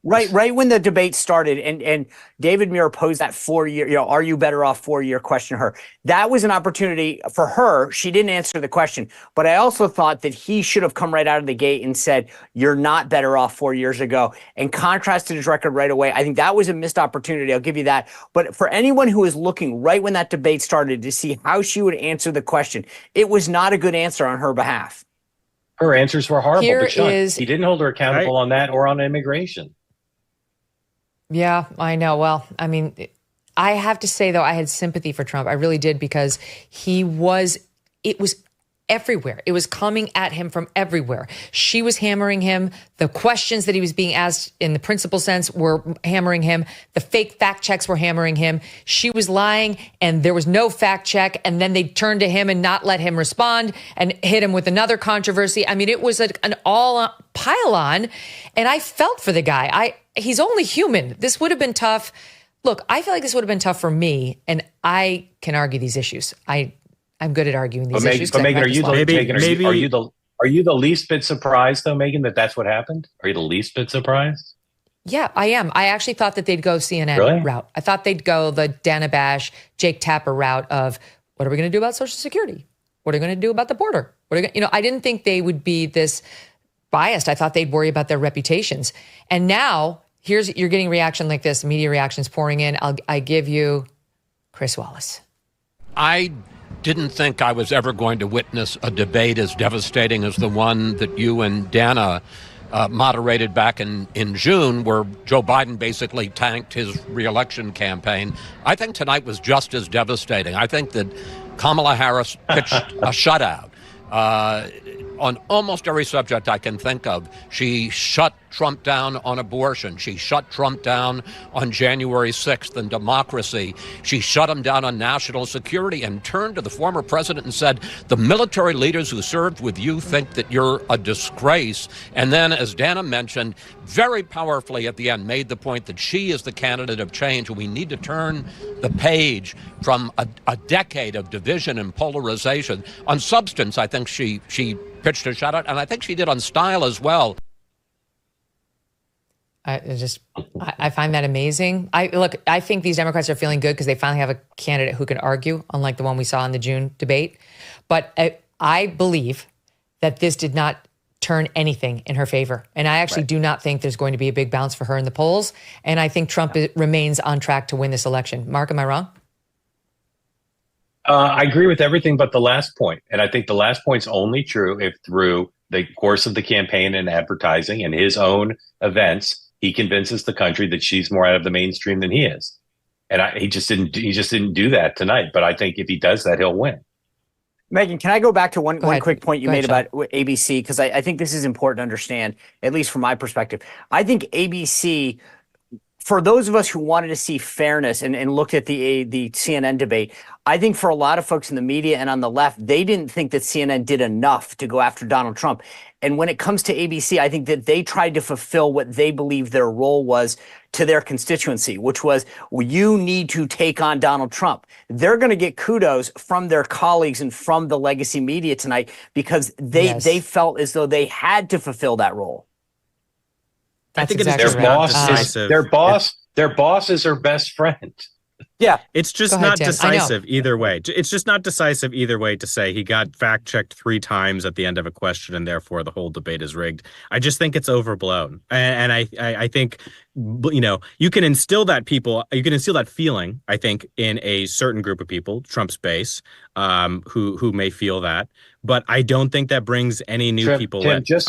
Right when the debate started, and David Muir posed that 4-year, are you better off 4-year question to her. That was an opportunity for her. She didn't answer the question. But I also thought that he should have come right out of the gate and said, you're not better off 4 years ago, and contrasted his record right away. I think that was a missed opportunity. I'll give you that. But for anyone who is looking right when that debate started to see how she would answer the question, it was not a good answer on her behalf. Her answers were horrible. But Sean, he didn't hold her accountable on that or on immigration. Yeah, I know. Well, I mean, I have to say, though, I had sympathy for Trump. I really did, because it was everywhere. It was coming at him from everywhere. She was hammering him. The questions that he was being asked in the principal sense were hammering him. The fake fact checks were hammering him. She was lying and there was no fact check. And then they turned to him and not let him respond and hit him with another controversy. I mean, it was an all pile on. And I felt for the guy. He's only human. This would have been tough. Look, I feel like this would have been tough for me, and I can argue these issues. I'm good at arguing these issues. But Megyn, are you the least bit surprised, though, Megyn, that's what happened? Are you the least bit surprised? Yeah, I am. I actually thought that they'd go CNN route. I thought they'd go the Dana Bash, Jake Tapper route of, what are we going to do about Social Security? What are we going to do about the border? I didn't think they would be this biased. I thought they'd worry about their reputations. And now you're getting reaction like this, media reactions pouring in. I give you Chris Wallace. I didn't think I was ever going to witness a debate as devastating as the one that you and Dana moderated back in June, where Joe Biden basically tanked his reelection campaign. I think tonight was just as devastating. I think that Kamala Harris pitched a shutout. On almost every subject I can think of. She shut Trump down on abortion. She shut Trump down on January 6th and democracy. She shut him down on national security and turned to the former president and said, the military leaders who served with you think that you're a disgrace. And then, as Dana mentioned, very powerfully at the end made the point that she is the candidate of change. We need to turn the page from a decade of division and polarization. On substance, I think she pitched a shutout, and I think she did on style as well. I find that amazing. I think these Democrats are feeling good because they finally have a candidate who can argue, unlike the one we saw in the June debate. But I believe that this did not turn anything in her favor. And I actually do not think there's going to be a big bounce for her in the polls. And I think Trump remains on track to win this election. Mark, am I wrong? I agree with everything but the last point. And I think the last point's only true if through the course of the campaign and advertising and his own events, he convinces the country that she's more out of the mainstream than he is. And he just didn't do that tonight. But I think if he does that, he'll win. Megyn, can I go back to one quick point you made about ABC? Because I think this is important to understand, at least from my perspective. I think ABC, for those of us who wanted to see fairness and looked at the CNN debate, I think for a lot of folks in the media and on the left, they didn't think that CNN did enough to go after Donald Trump. And when it comes to ABC, I think that they tried to fulfill what they believed their role was to their constituency, which was, you need to take on Donald Trump. They're going to get kudos from their colleagues and from the legacy media tonight because they felt as though they had to fulfill that role. I think their boss is her best friend. Yeah. It's just not decisive either way. It's just not decisive either way to say he got fact-checked 3 times at the end of a question and therefore the whole debate is rigged. I just think it's overblown. And I think, you can instill that feeling, I think, in a certain group of people, Trump's base, who may feel that. But I don't think that brings any new people in. Just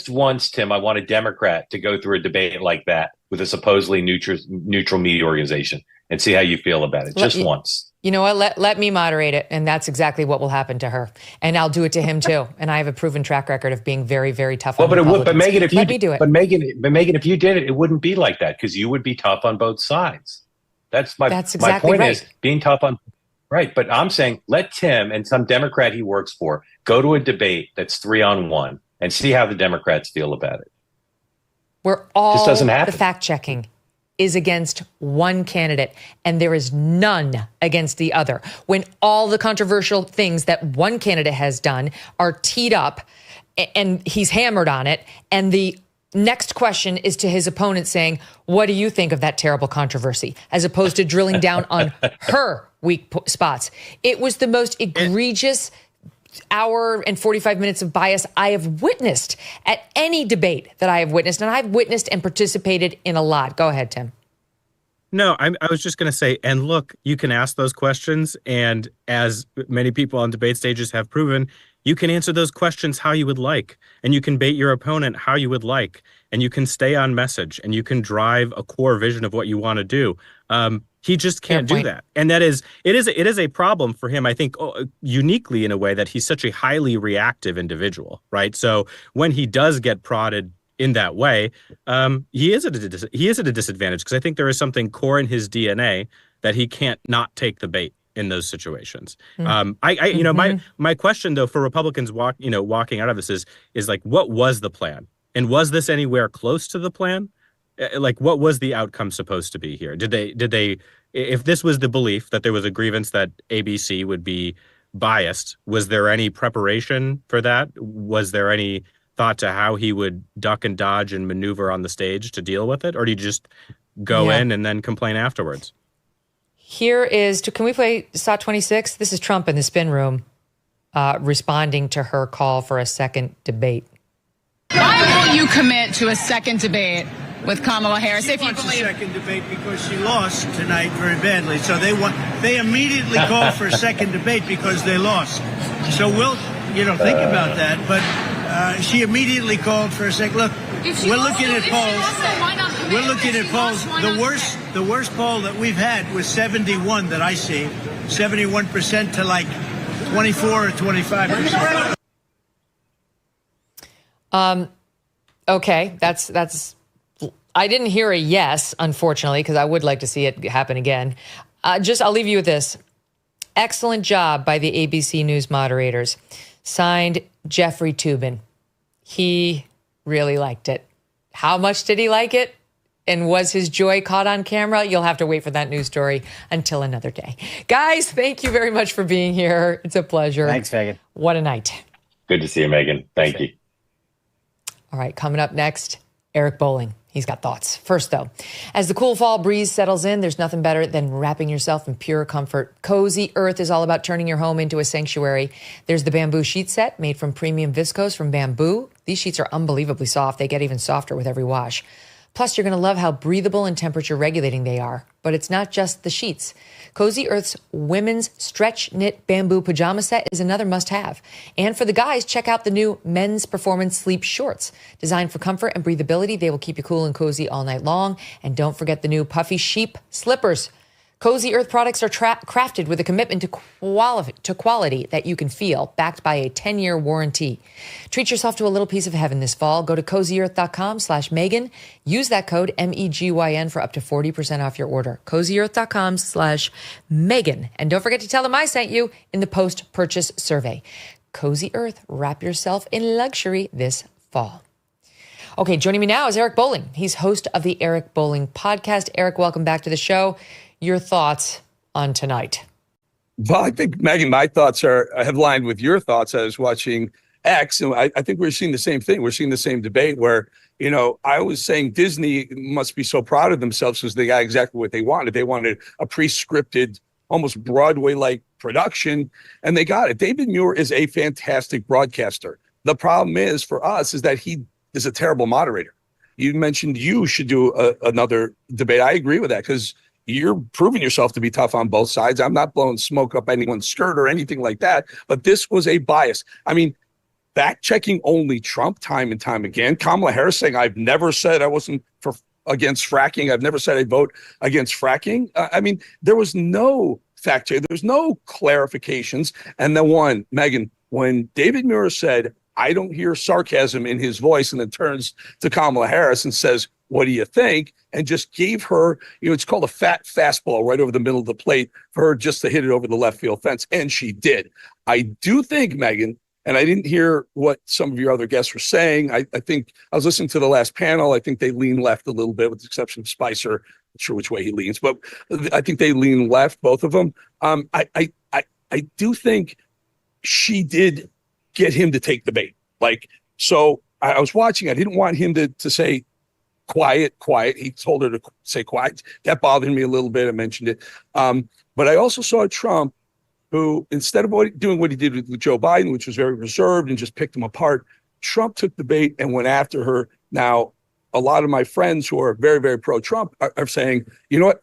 once, Tim, I want a Democrat to go through a debate like that with a supposedly neutral media organization and see how you feel about it. Just once. You know what? Let me moderate it, and that's exactly what will happen to her. And I'll do it to him too. And I have a proven track record of being very, very tough on Republicans. But Megyn, if you let me do it. But Megyn, if you did it, it wouldn't be like that because you would be tough on both sides. That's exactly my point right. Is being tough on right. But I'm saying let Tim and some Democrat he works for go to a debate that's 3-on-1 and see how the Democrats feel about it. Where all just doesn't happen. The fact checking is against one candidate and there is none against the other. When all the controversial things that one candidate has done are teed up and he's hammered on it, and the next question is to his opponent saying, what do you think of that terrible controversy? As opposed to drilling down on her weak spots. It was the most egregious hour and 45 minutes of bias I have witnessed at any debate that I have witnessed. And I've witnessed and participated in a lot. Go ahead, Tim. No, I was just going to say, and look, you can ask those questions. And as many people on debate stages have proven, you can answer those questions how you would like. And you can bait your opponent how you would like. And you can stay on message and you can drive a core vision of what you want to do. He just can't do that. And it is a problem for him, I think, uniquely in a way that he's such a highly reactive individual, right? So when he does get prodded in that way, he is at a disadvantage because I think there is something core in his DNA that he can't not take the bait in those situations. My question though for Republicans walking out of this is like, what was the plan? And was this anywhere close to the plan? Like, what was the outcome supposed to be here? Did they, if this was the belief that there was a grievance that ABC would be biased, was there any preparation for that? Was there any thought to how he would duck and dodge and maneuver on the stage to deal with it? Or did he just go in and then complain afterwards? Can we play SOT 26? This is Trump in the spin room responding to her call for a second debate. Why won't you commit to a second debate with Kamala Harris? If you believe a second debate because she lost tonight very badly, so they immediately called for a second debate because they lost. So we'll think about that. But she immediately called for a second. Look, we're looking at polls. We're looking at polls. The worst poll that we've had was 71 that I see, 71% to like 24 or 25%. Okay, that's. I didn't hear a yes, unfortunately, because I would like to see it happen again. I'll leave you with this. Excellent job by the ABC News moderators. Signed, Jeffrey Toobin. He really liked it. How much did he like it? And was his joy caught on camera? You'll have to wait for that news story until another day. Guys, thank you very much for being here. It's a pleasure. Thanks, Megyn. What a night. Good to see you, Megyn. Thank you. All right, coming up next, Eric Bolling. He's got thoughts. First, though, as the cool fall breeze settles in, there's nothing better than wrapping yourself in pure comfort. Cozy Earth is all about turning your home into a sanctuary. There's the bamboo sheet set made from premium viscose from bamboo. These sheets are unbelievably soft. They get even softer with every wash. Plus, you're going to love how breathable and temperature regulating they are. But it's not just the sheets. Cozy Earth's women's stretch knit bamboo pajama set is another must-have. And for the guys, check out the new men's performance sleep shorts. Designed for comfort and breathability, they will keep you cool and cozy all night long. And don't forget the new puffy sheep slippers. Cozy Earth products are crafted with a commitment to quality that you can feel, backed by a 10-year warranty. Treat yourself to a little piece of heaven this fall. Go to cozyearth.com/Megyn. Use that code MEGYN for up to 40% off your order. cozyearth.com/Megyn. And don't forget to tell them I sent you in the post-purchase survey. Cozy Earth, wrap yourself in luxury this fall. Okay, joining me now is Eric Bolling. He's host of the Eric Bolling podcast. Eric, welcome back to the show. Your thoughts on tonight? Well, I think, Megyn, my thoughts have lined with your thoughts. I was watching X, and I think we're seeing the same thing. We're seeing the same debate where You know, I was saying Disney must be so proud of themselves because they got exactly what they wanted. They wanted a pre-scripted, almost Broadway-like production, and they got it. David Muir is a fantastic broadcaster. The problem is for us is that he is a terrible moderator. You mentioned you should do another debate. I agree with that because you're proving yourself to be tough on both sides. I'm not blowing smoke up anyone's skirt or anything like that, but this was a bias. I mean, fact-checking only Trump time and time again. Kamala Harris saying, I've never said I wasn't against fracking. I've never said I'd vote against fracking. I mean, there was no fact check. There was no clarifications. And then Megyn, when David Muir said, I don't hear sarcasm in his voice, and then turns to Kamala Harris and says, what do you think? And just gave her, it's called a fat fastball right over the middle of the plate for her just to hit it over the left field fence. And she did. I do think, Megyn, and I didn't hear what some of your other guests were saying. I think I was listening to the last panel. I think they lean left a little bit, with the exception of Spicer. Not sure which way he leans, but I think they lean left, both of them. I do think she did get him to take the bait. So I was watching. I didn't want him to say quiet. He told her to say quiet. That bothered me a little bit. I mentioned it. But I also saw Trump, who, instead of doing what he did with Joe Biden, which was very reserved and just picked him apart, Trump took the bait and went after her. Now, a lot of my friends who are very, very pro-Trump are saying, you know what?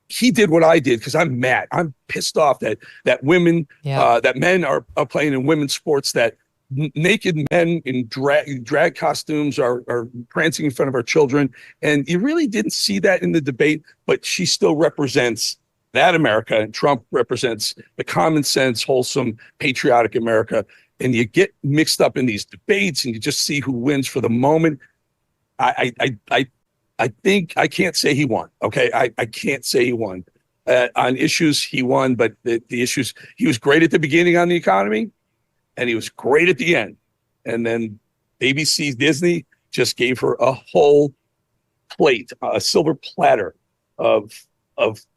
He did what I did because I'm mad. I'm pissed off that women, that men are playing in women's sports, that naked men in drag costumes are prancing in front of our children. And you really didn't see that in the debate, but she still represents that America, and Trump represents the common sense, wholesome, patriotic America. And you get mixed up in these debates and you just see who wins for the moment. I think I can't say he won. Okay. I can't say he won. On issues, he won, but the issues, he was great at the beginning on the economy and he was great at the end. And then ABC Disney just gave her a whole plate, a silver platter of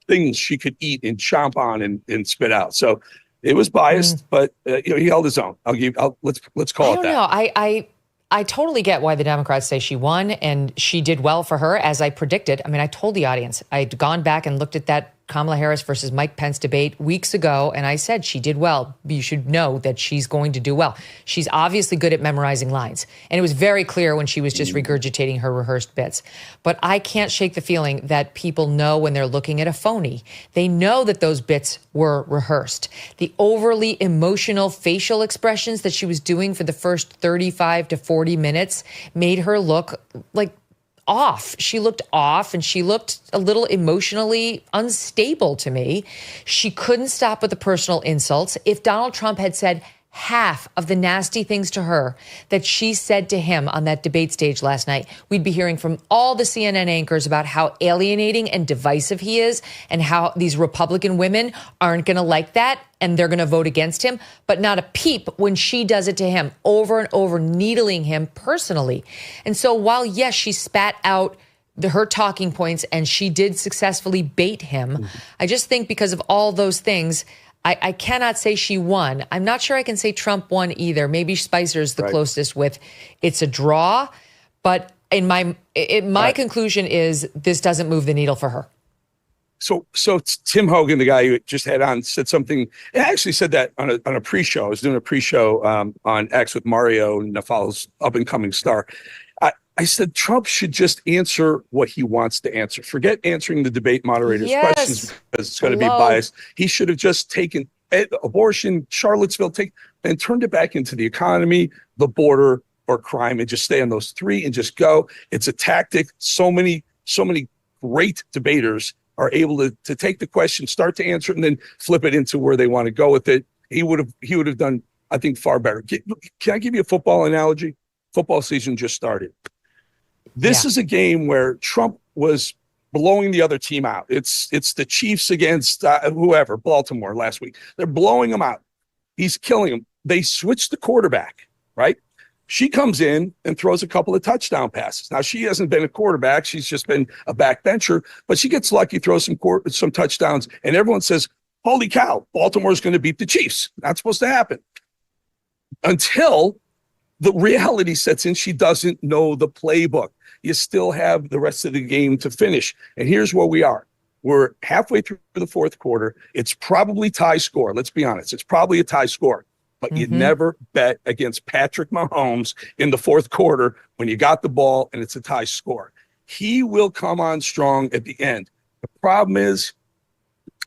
things she could eat and chomp on and spit out. So it was biased, but he held his own. Let's call it that. I don't know. I totally get why the Democrats say she won, and she did well for her, as I predicted. I mean, I told the audience, I'd gone back and looked at that Kamala Harris versus Mike Pence debate weeks ago, and I said she did well. You should know that she's going to do well. She's obviously good at memorizing lines, and it was very clear when she was just regurgitating her rehearsed bits. But I can't shake the feeling that people know when they're looking at a phony. They know that those bits were rehearsed. The overly emotional facial expressions that she was doing for the first 35 to 40 minutes made her look like off. She looked off and she looked a little emotionally unstable to me. She couldn't stop with the personal insults. If Donald Trump had said half of the nasty things to her that she said to him on that debate stage last night, we'd be hearing from all the CNN anchors about how alienating and divisive he is and how these Republican women aren't going to like that and they're going to vote against him. But not a peep when she does it to him, over and over, needling him personally. And so while, yes, she spat out her talking points and she did successfully bait him, I just think because of all those things, I cannot say she won. I'm not sure I can say Trump won either. Maybe Spicer's the closest with it's a draw. But in my conclusion is this doesn't move the needle for her. So Tim Hogan, the guy who just had on, said something. I actually said that on a pre-show. I was doing a pre-show on X with Mario Nafalo's up-and-coming star. I said Trump should just answer what he wants to answer. Forget answering the debate moderator's questions because it's going to be biased. He should have just taken abortion, Charlottesville, and turned it back into the economy, the border, or crime, and just stay on those three and just go. It's a tactic. So many great debaters are able to take the question, start to answer it, and then flip it into where they want to go with it. He would have done, I think, far better. Can I give you a football analogy? Football season just started. This is a game where Trump was blowing the other team out. It's the Chiefs against whoever, Baltimore last week. They're blowing them out. He's killing them. They switched the quarterback, right? She comes in and throws a couple of touchdown passes. Now, she hasn't been a quarterback. She's just been a backbencher, but she gets lucky, throws some touchdowns, and everyone says, holy cow, Baltimore's going to beat the Chiefs. Not supposed to happen. Until the reality sets in, she doesn't know the playbook. you still have the rest of the game to finish. And here's where we are. We're halfway through the fourth quarter. It's probably tie score. Let's be honest. It's probably a tie score. But you never bet against Patrick Mahomes in the fourth quarter when you got the ball and it's a tie score. He will come on strong at the end. The problem is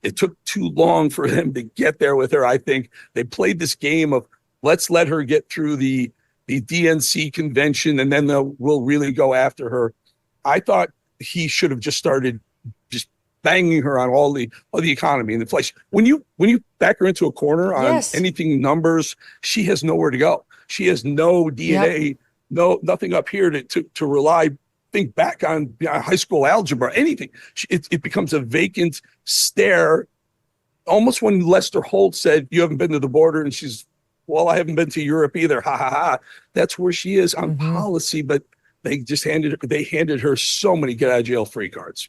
it took too long for them to get there with her. I think they played this game of let's let her get through the DNC convention and then we'll really go after her. I thought he should have just started just banging her on all the economy and inflation. When you back her into a corner on anything numbers, she has nowhere to go. She has no DNA, nothing up here to rely. Think back on high school algebra, anything. It becomes a vacant stare. Almost when Lester Holt said, "You haven't been to the border," and she's, "Well, I haven't been to Europe either." Ha ha ha. That's where she is on policy, but they just handed her so many get out of jail free cards.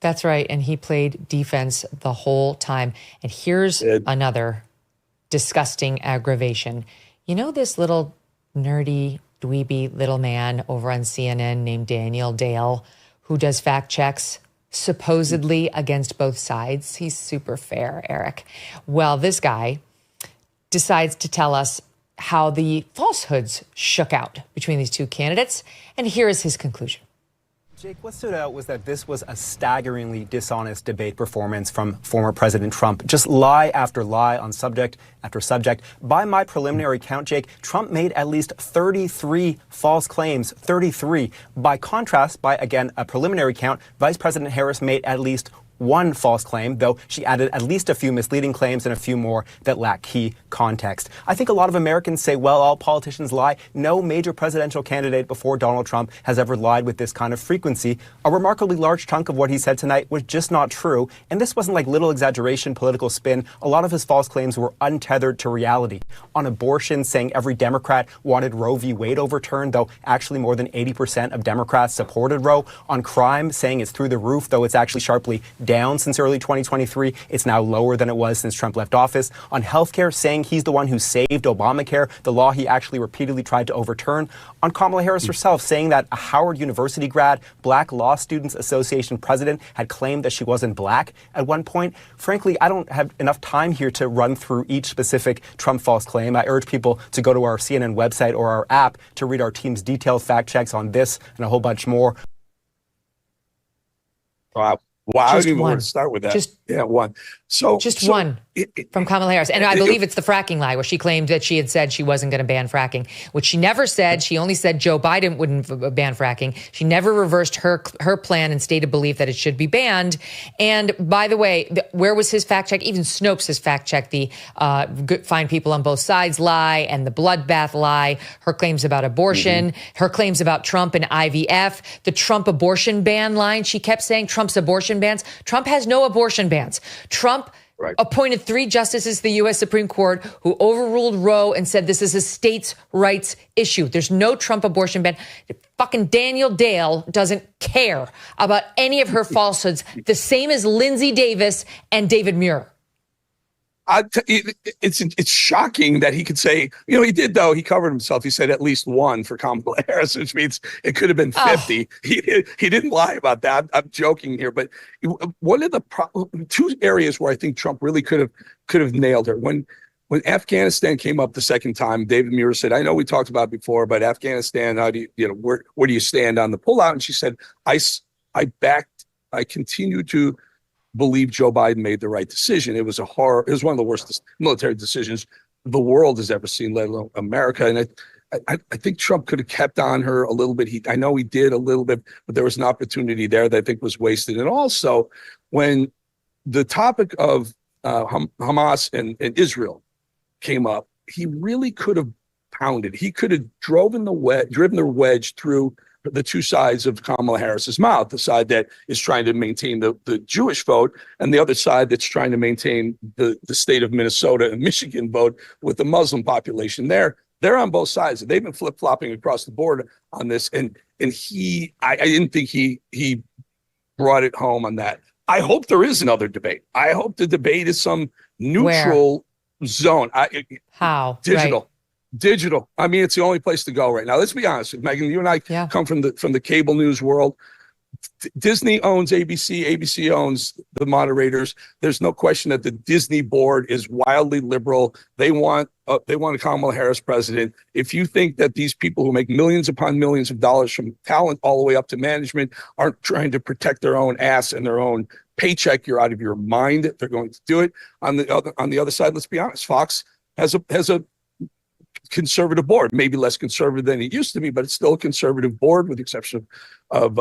That's right. And he played defense the whole time. And here's another disgusting aggravation. You know, this little nerdy, dweeby little man over on CNN named Daniel Dale, who does fact checks supposedly against both sides. He's super fair, Eric. Well, this guy decides to tell us how the falsehoods shook out between these two candidates. And here is his conclusion. Jake, what stood out was that this was a staggeringly dishonest debate performance from former President Trump. Just lie after lie on subject after subject. By my preliminary count, Jake, Trump made at least 33 false claims, 33. By contrast, by, again, a preliminary count, Vice President Harris made at least one false claim, though she added at least a few misleading claims and a few more that lack key context. I think a lot of Americans say, well, all politicians lie. No major presidential candidate before Donald Trump has ever lied with this kind of frequency. A remarkably large chunk of what he said tonight was just not true. And this wasn't like little exaggeration, political spin. A lot of his false claims were untethered to reality. On abortion, saying every Democrat wanted Roe v. Wade overturned, though actually more than 80% of Democrats supported Roe. On crime, saying it's through the roof, though it's actually sharply down since early 2023. It's now lower than it was since Trump left office. On healthcare, saying he's the one who saved Obamacare, the law he actually repeatedly tried to overturn. On Kamala Harris herself, saying that a Howard University grad, Black Law Students Association president, had claimed that she wasn't black at one point. Frankly, I don't have enough time here to run through each specific Trump false claim. I urge people to go to our CNN website or our app to read our team's detailed fact checks on this and a whole bunch more. Wow. Wow, I don't even know where to start with that. One. So one from Kamala Harris. And I believe it's the fracking lie where she claimed that she had said she wasn't going to ban fracking, which she never said. She only said Joe Biden wouldn't ban fracking. She never reversed her plan and stated belief that it should be banned. And by the way, where was his fact check? Even Snopes has fact checked the find people on both sides lie and the bloodbath lie, her claims about abortion, her claims about Trump and IVF, the Trump abortion ban line. She kept saying Trump's abortion bans. Trump has no abortion bans. Trump appointed 3 justices to the U.S. Supreme Court who overruled Roe and said this is a states' rights issue. There's no Trump abortion ban. Fucking Daniel Dale doesn't care about any of her falsehoods, the same as Lindsey Davis and David Muir. It's shocking that he could say, you know, he did, though. He covered himself. He said at least 1 for Kamala Harris, which means it could have been 50. He didn't lie about that. I'm joking here. But one of the 2 areas where I think Trump really could have nailed her. When Afghanistan came up the second time, David Muir said, I know we talked about it before, but Afghanistan, how do where do you stand on the pullout? And she said, I continue to believe Joe Biden made the right decision. It was it was one of the worst military decisions the world has ever seen, let alone America. And I think Trump could have kept on her a little bit. I know he did a little bit, but there was an opportunity there that I think was wasted. And also, when the topic of Hamas and Israel came up, he really could have pounded. He could have driven the wedge through the 2 sides of Kamala Harris's mouth, the side that is trying to maintain the Jewish vote and the other side that's trying to maintain the state of Minnesota and Michigan vote with the Muslim population. They're on both sides. They've been flip-flopping across the board on this. And I didn't think he brought it home on that. I hope there is another debate. I hope the debate is some neutral zone. How? Digital. Digital. I mean, it's the only place to go right now. Let's be honest, Megyn. You and I come from the cable news world. Disney owns ABC. ABC owns the Moderators. There's no question that the Disney board is wildly liberal. They want a Kamala Harris president. If you think that these people who make millions upon millions of dollars from talent all the way up to management aren't trying to protect their own ass and their own paycheck, you're out of your mind. They're going to do it. On the other side, let's be honest. Fox has a conservative board, maybe less conservative than it used to be, but it's still a conservative board with the exception of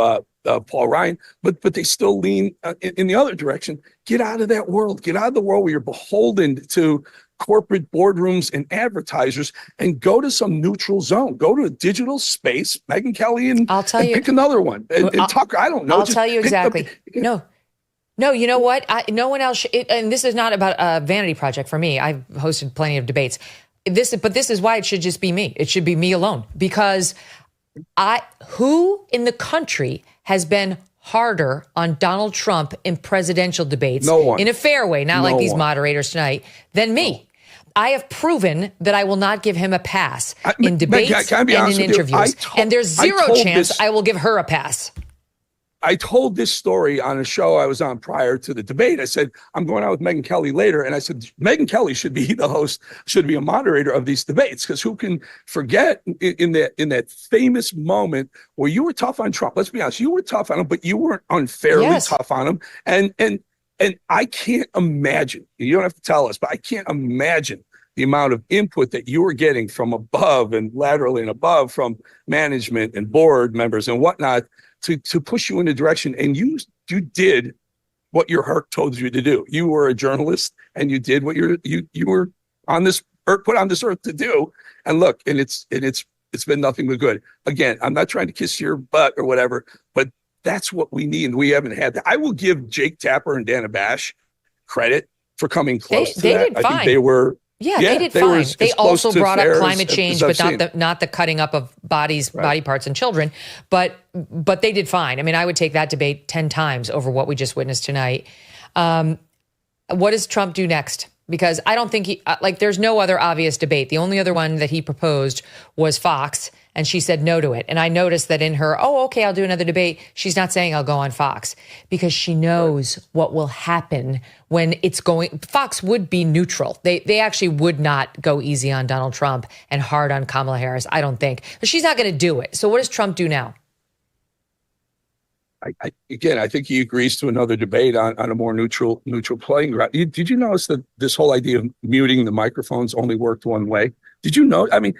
Paul Ryan. But they still lean in the other direction. Get out of that world. Get out of the world where you're beholden to corporate boardrooms and advertisers, and go to some neutral zone. Go to a digital space, Megyn Kelly, and pick another one. And Tucker, I don't know. I'll tell you exactly. No, you know what? No one else. And this is not about a vanity project for me. I've hosted plenty of debates. This is why it should just be me. It should be me alone, because who in the country has been harder on Donald Trump in presidential debates in a fair way, not like these moderators tonight, than me. I have proven that I will not give him a pass in debates and in interviews. And there's zero chance I will give her a pass. I told this story on a show I was on prior to the debate. I said, I'm going out with Megyn Kelly later. And I said, Megyn Kelly should be the host, should be a moderator of these debates. Because who can forget in that famous moment where you were tough on Trump? Let's be honest, you were tough on him, but you weren't unfairly tough on him. And I can't imagine, you don't have to tell us, but I can't imagine the amount of input that you were getting from above and laterally and above from management and board members and whatnot, to push you in a direction. And you did what your heart told you to do. You were a journalist and you did what you were on this earth, put on this earth to do. And look, and it's been nothing but good. Again, I'm not trying to kiss your butt or whatever, but that's what we need. And we haven't had that. I will give Jake Tapper and Dana Bash credit for coming close to that. Did fine. I think they were. Yeah, they did fine. They also brought up climate change, but not the cutting up of body parts and children. But they did fine. I mean, I would take that debate 10 times over what we just witnessed tonight. What does Trump do next? Because I don't think there's no other obvious debate. The only other one that he proposed was Fox, and she said no to it. And I noticed that in her, okay, I'll do another debate, she's not saying I'll go on Fox, because she knows what will happen when it's going. Fox would be neutral. They actually would not go easy on Donald Trump and hard on Kamala Harris, I don't think. But she's not going to do it. So what does Trump do now? I think he agrees to another debate on a more neutral playing ground. Did you notice that this whole idea of muting the microphones only worked one way? Did you know? I mean,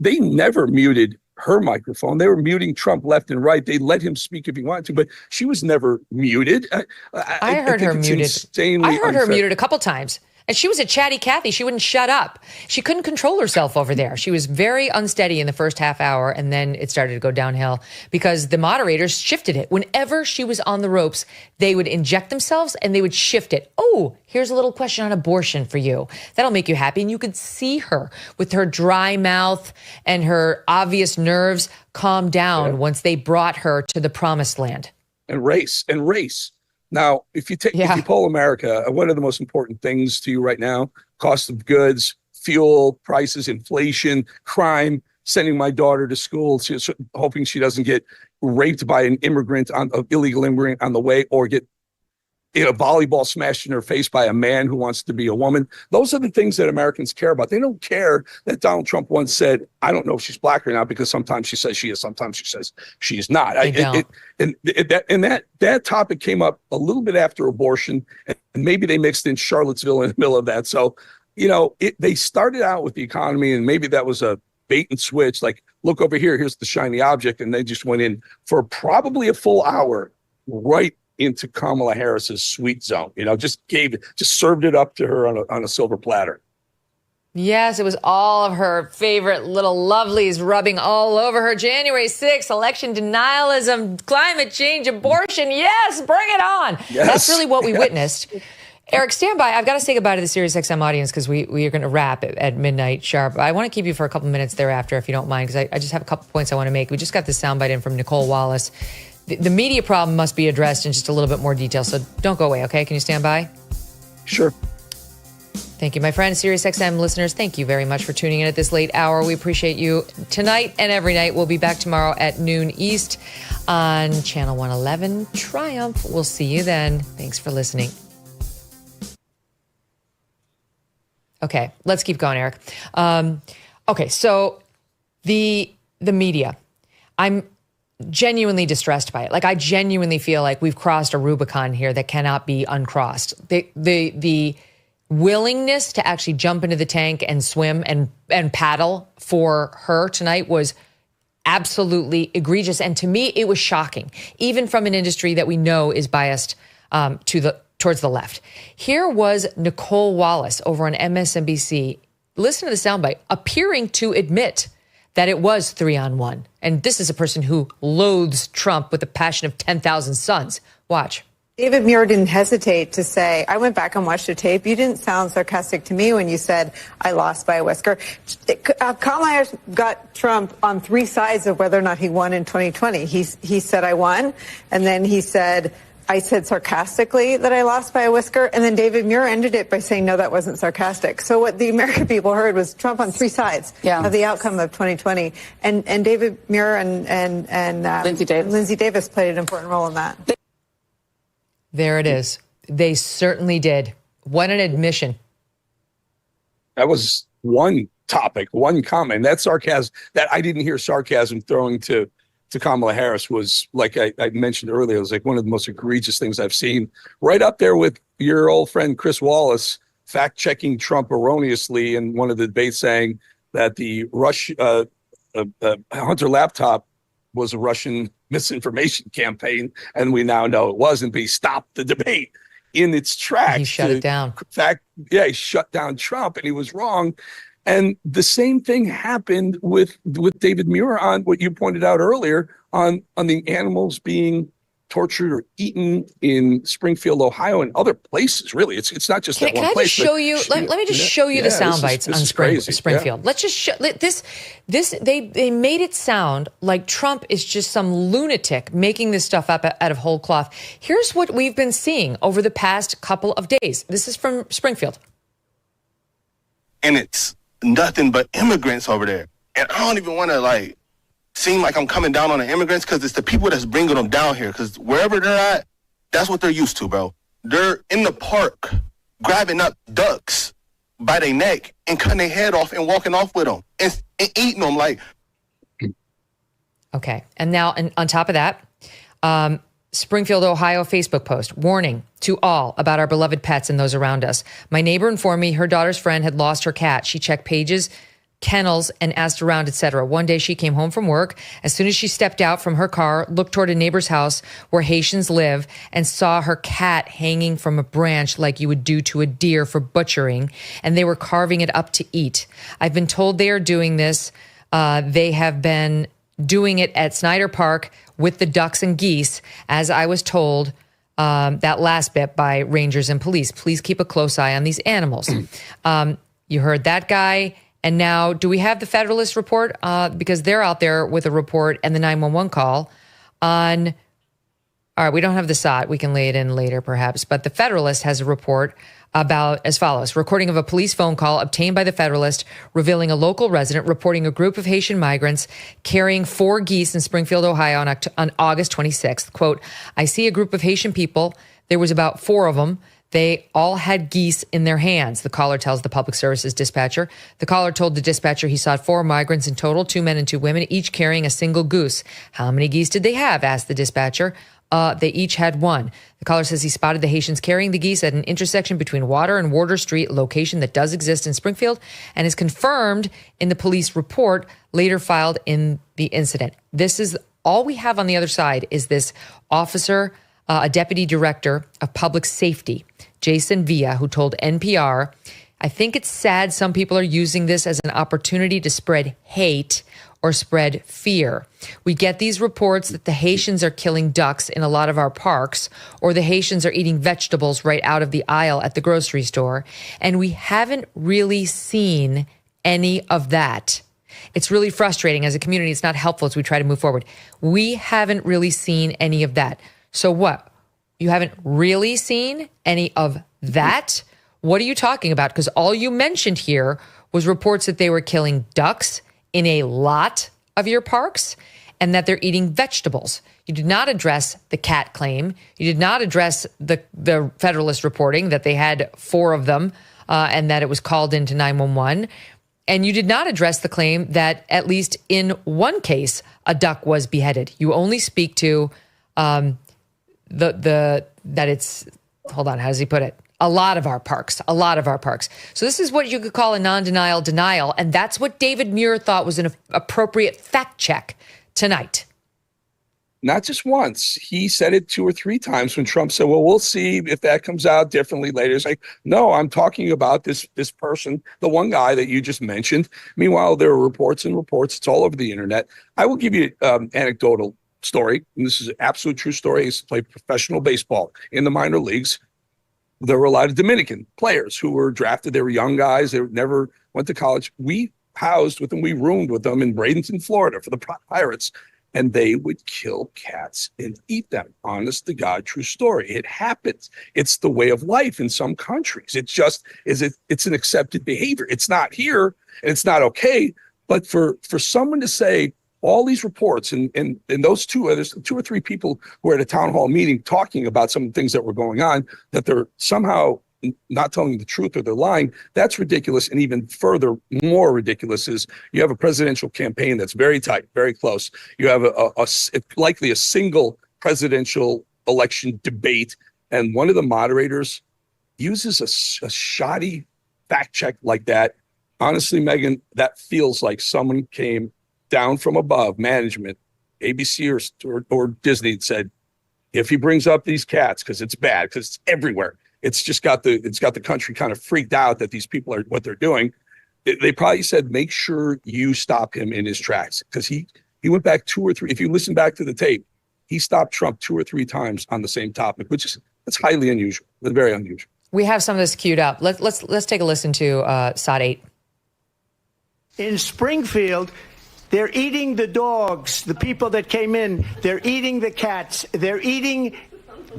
they never muted her microphone. They were muting Trump left and right. They let him speak if he wanted to, but she was never muted. I heard her muted. I heard her muted a couple times. And she was a chatty Cathy. She wouldn't shut up. She couldn't control herself over there. She was very unsteady in the first half hour, and then it started to go downhill because the moderators shifted it. Whenever she was on the ropes, they would inject themselves and they would shift it. Oh, here's a little question on abortion for you. That'll make you happy. And you could see her with her dry mouth and her obvious nerves calm down once they brought her to the promised land. And race. Now, if you poll America, what are the most important things to you right now? Cost of goods, fuel prices, inflation, crime, sending my daughter to school, she's hoping she doesn't get raped by an illegal immigrant on the way, or get a volleyball smashed in her face by a man who wants to be a woman. Those are the things that Americans care about. They don't care that Donald Trump once said, I don't know if she's black or not, because sometimes she says she is, sometimes she says she's not. That topic came up a little bit after abortion, and maybe they mixed in Charlottesville in the middle of that. So, they started out with the economy, and maybe that was a bait and switch, like, look over here, here's the shiny object. And they just went in for probably a full hour right into Kamala Harris's sweet zone, just served it up to her on a silver platter. Yes, it was all of her favorite little lovelies rubbing all over her. January 6th, election denialism, climate change, abortion. Yes, bring it on. Yes. That's really what we witnessed. Eric, stand by. I've got to say goodbye to the SiriusXM audience because we are going to wrap at midnight sharp. I want to keep you for a couple minutes thereafter, if you don't mind, because I just have a couple points I want to make. We just got this soundbite in from Nicole Wallace. The media problem must be addressed in just a little bit more detail, so don't go away, okay? Can you stand by? Sure. Thank you, my friends. SiriusXM listeners, thank you very much for tuning in at this late hour. We appreciate you tonight and every night. We'll be back tomorrow at noon East on Channel 111 Triumph. We'll see you then. Thanks for listening. Okay, let's keep going, Eric. Okay, so the media, I'm genuinely distressed by it. Like, I genuinely feel like we've crossed a Rubicon here that cannot be uncrossed. The willingness to actually jump into the tank and swim and paddle for her tonight was absolutely egregious. And to me, it was shocking, even from an industry that we know is biased towards the left. Here was Nicole Wallace over on MSNBC. Listen to the soundbite, appearing to admit that it was 3-on-1. And this is a person who loathes Trump with the passion of 10,000 suns. Watch. David Muir didn't hesitate to say, I went back and watched the tape. You didn't sound sarcastic to me when you said I lost by a whisker. Kamala Harris got Trump on three sides of whether or not he won in 2020. He said I won, and then he said, I said sarcastically that I lost by a whisker, and then David Muir ended it by saying, no, that wasn't sarcastic. So what the American people heard was Trump on three sides of the outcome of 2020. And David Muir and Lindsey Davis played an important role in that. There it is. They certainly did. What an admission. That was one topic, one comment. That sarcasm, that I didn't hear sarcasm throwing to Kamala Harris was, like I mentioned earlier, it was like one of the most egregious things I've seen. Right up there with your old friend Chris Wallace fact-checking Trump erroneously in one of the debates, saying that the Hunter laptop was a Russian misinformation campaign, and we now know it wasn't. But he stopped the debate in its tracks. He shut it down. He shut down Trump, and he was wrong. And the same thing happened with David Muir on what you pointed out earlier on the animals being tortured or eaten in Springfield, Ohio, and other places. Really, it's not just that one place. Can I just show you? Let me just show you the sound bites on Springfield. Yeah. Let's just show this. They made it sound like Trump is just some lunatic making this stuff up out of whole cloth. Here's what we've been seeing over the past couple of days. This is from Springfield, and it's nothing but immigrants over there. And I don't even want to seem like I'm coming down on the immigrants, because it's the people that's bringing them down here. Because wherever they're at, that's what they're used to, bro. They're in the park grabbing up ducks by their neck and cutting their head off and walking off with them and eating them like. Okay. And now, and on top of that, Springfield, Ohio Facebook post, warning to all about our beloved pets and those around us. My neighbor informed me her daughter's friend had lost her cat. She checked pages, kennels, and asked around, etc. One day she came home from work. As soon as she stepped out from her car, looked toward a neighbor's house where Haitians live, and saw her cat hanging from a branch like you would do to a deer for butchering, and they were carving it up to eat. I've been told they are doing this. They have been doing it at Snyder Park with the ducks and geese, as I was told that last bit by rangers and police. Please keep a close eye on these animals. You heard that guy. And now, do we have the Federalist report? Because they're out there with a report and the 911 call on. All right, we don't have the SOT. We can lay it in later, perhaps. But the Federalist has a report about as follows. Recording of a police phone call obtained by the Federalist revealing a local resident reporting a group of Haitian migrants carrying 4 geese in Springfield, Ohio on August 26th. Quote, I see a group of Haitian people. There was about 4 of them. They all had geese in their hands, the caller tells the public services dispatcher. The caller told the dispatcher he saw 4 migrants in total, 2 men and 2 women, each carrying a single goose. How many geese did they have? Asked the dispatcher. They each had 1. The caller says he spotted the Haitians carrying the geese at an intersection between Water and Warder Street, a location that does exist in Springfield and is confirmed in the police report later filed in the incident. This is all we have on the other side is this officer, a deputy director of public safety, Jason Villa, who told NPR, I think it's sad some people are using this as an opportunity to spread hate or spread fear. We get these reports that the Haitians are killing ducks in a lot of our parks, or the Haitians are eating vegetables right out of the aisle at the grocery store, and we haven't really seen any of that. It's really frustrating as a community. It's not helpful as we try to move forward. We haven't really seen any of that. So what? You haven't really seen any of that? What are you talking about? Because all you mentioned here was reports that they were killing ducks in a lot of your parks and that they're eating vegetables. You did not address the cat claim. You did not address the Federalist reporting that they had 4 of them and that it was called into 911. And you did not address the claim that at least in one case, a duck was beheaded. You only speak to that it's, hold on, how does he put it? A lot of our parks. So this is what you could call a non-denial denial. And that's what David Muir thought was an appropriate fact check tonight. Not just once. He said it 2 or 3 times when Trump said, well, we'll see if that comes out differently later. It's like, no, I'm talking about this person, the one guy that you just mentioned. Meanwhile, there are reports and reports. It's all over the internet. I will give you an anecdotal story. And this is an absolute true story. I used to play professional baseball in the minor leagues. There were a lot of Dominican players who were drafted. They were young guys. They never went to college. We housed with them. We roomed with them in Bradenton, Florida for the Pirates. And they would kill cats and eat them. Honest to God, true story. It happens. It's the way of life in some countries. It's an accepted behavior. It's not here and it's not okay. But for someone to say all these reports and those there's 2 or 3 people who were at a town hall meeting talking about some of the things that were going on, that they're somehow not telling the truth or they're lying, that's ridiculous. And even further, more ridiculous is you have a presidential campaign that's very tight, very close. You have likely a single presidential election debate, and one of the moderators uses a shoddy fact check like that. Honestly, Megyn, that feels like someone came down from above, management, ABC or Disney, and said, if he brings up these cats, because it's bad, because it's everywhere. It's got the country kind of freaked out that these people are what they're doing. They probably said, make sure you stop him in his tracks, because he went back 2 or 3. If you listen back to the tape, he stopped Trump 2 or 3 times on the same topic, that's highly unusual. That's very unusual. We have some of this queued up. Let's take a listen to Sod 8. In Springfield, they're eating the dogs, the people that came in. They're eating the cats. They're eating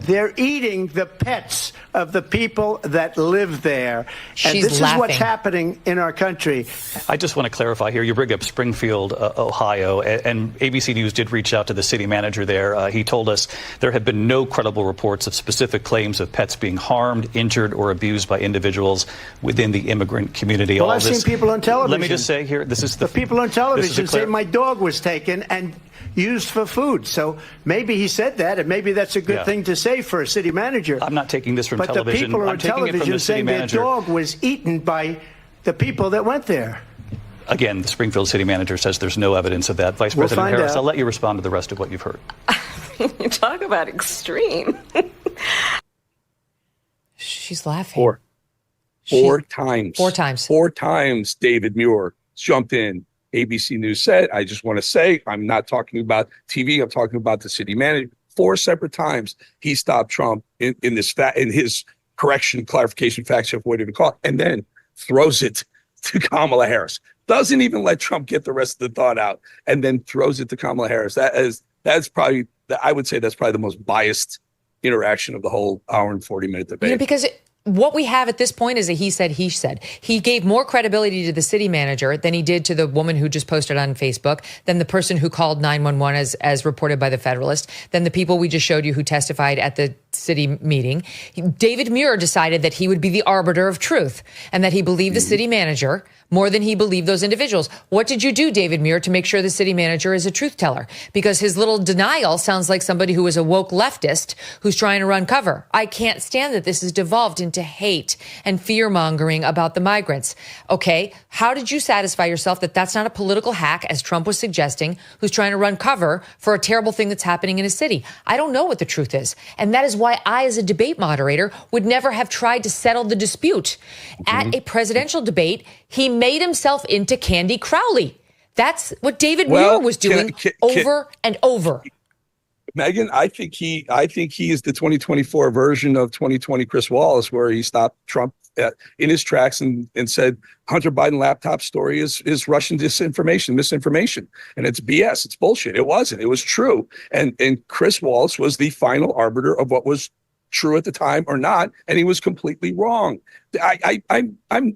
the pets of the people that live there. And this is what's happening in our country. I just want to clarify here. You bring up Springfield, Ohio, and ABC News did reach out to the city manager there. He told us there have been no credible reports of specific claims of pets being harmed, injured, or abused by individuals within the immigrant community. Well, I've seen people on television. Let me just say here, this is the people on television say my dog was taken and used for food. So maybe he said that, and maybe that's a good thing to say for a city manager. I'm not taking this from television. But the people on television saying their dog was eaten by the people that went there. Again, the Springfield city manager says there's no evidence of that. Vice President Harris, I'll let you respond to the rest of what you've heard. You talk about extreme. She's laughing. Four times. 4 times. 4 times David Muir jumped in. ABC News said, I just want to say, I'm not talking about TV. I'm talking about the city manager. 4 separate times he stopped Trump in his clarification, fact check, whatever you call it, and then throws it to Kamala Harris. Doesn't even let Trump get the rest of the thought out, and then throws it to Kamala Harris. That's probably, I would say that's probably the most biased interaction of the whole hour and 40-minute debate. Because what we have at this point is a he said, he said. He gave more credibility to the city manager than he did to the woman who just posted on Facebook, than the person who called 911 as reported by the Federalist, than the people we just showed you who testified at the city meeting. David Muir decided that he would be the arbiter of truth and that he believed the city manager more than he believed those individuals. What did you do, David Muir, to make sure the city manager is a truth teller? Because his little denial sounds like somebody who is a woke leftist who's trying to run cover. I can't stand that this has devolved into hate and fear mongering about the migrants. Okay, how did you satisfy yourself that that's not a political hack, as Trump was suggesting, who's trying to run cover for a terrible thing that's happening in a city? I don't know what the truth is. And that is why I, as a debate moderator, would never have tried to settle the dispute. At a presidential debate, he made himself into Candy Crowley. That's what David Muir was doing over and over. Megyn, I think he is the 2024 version of 2020 Chris Wallace, where he stopped Trump in his tracks and said Hunter Biden laptop story is Russian misinformation, and it's BS, it's bullshit. It wasn't. It was true. And Chris Wallace was the final arbiter of what was true at the time or not, and he was completely wrong. I'm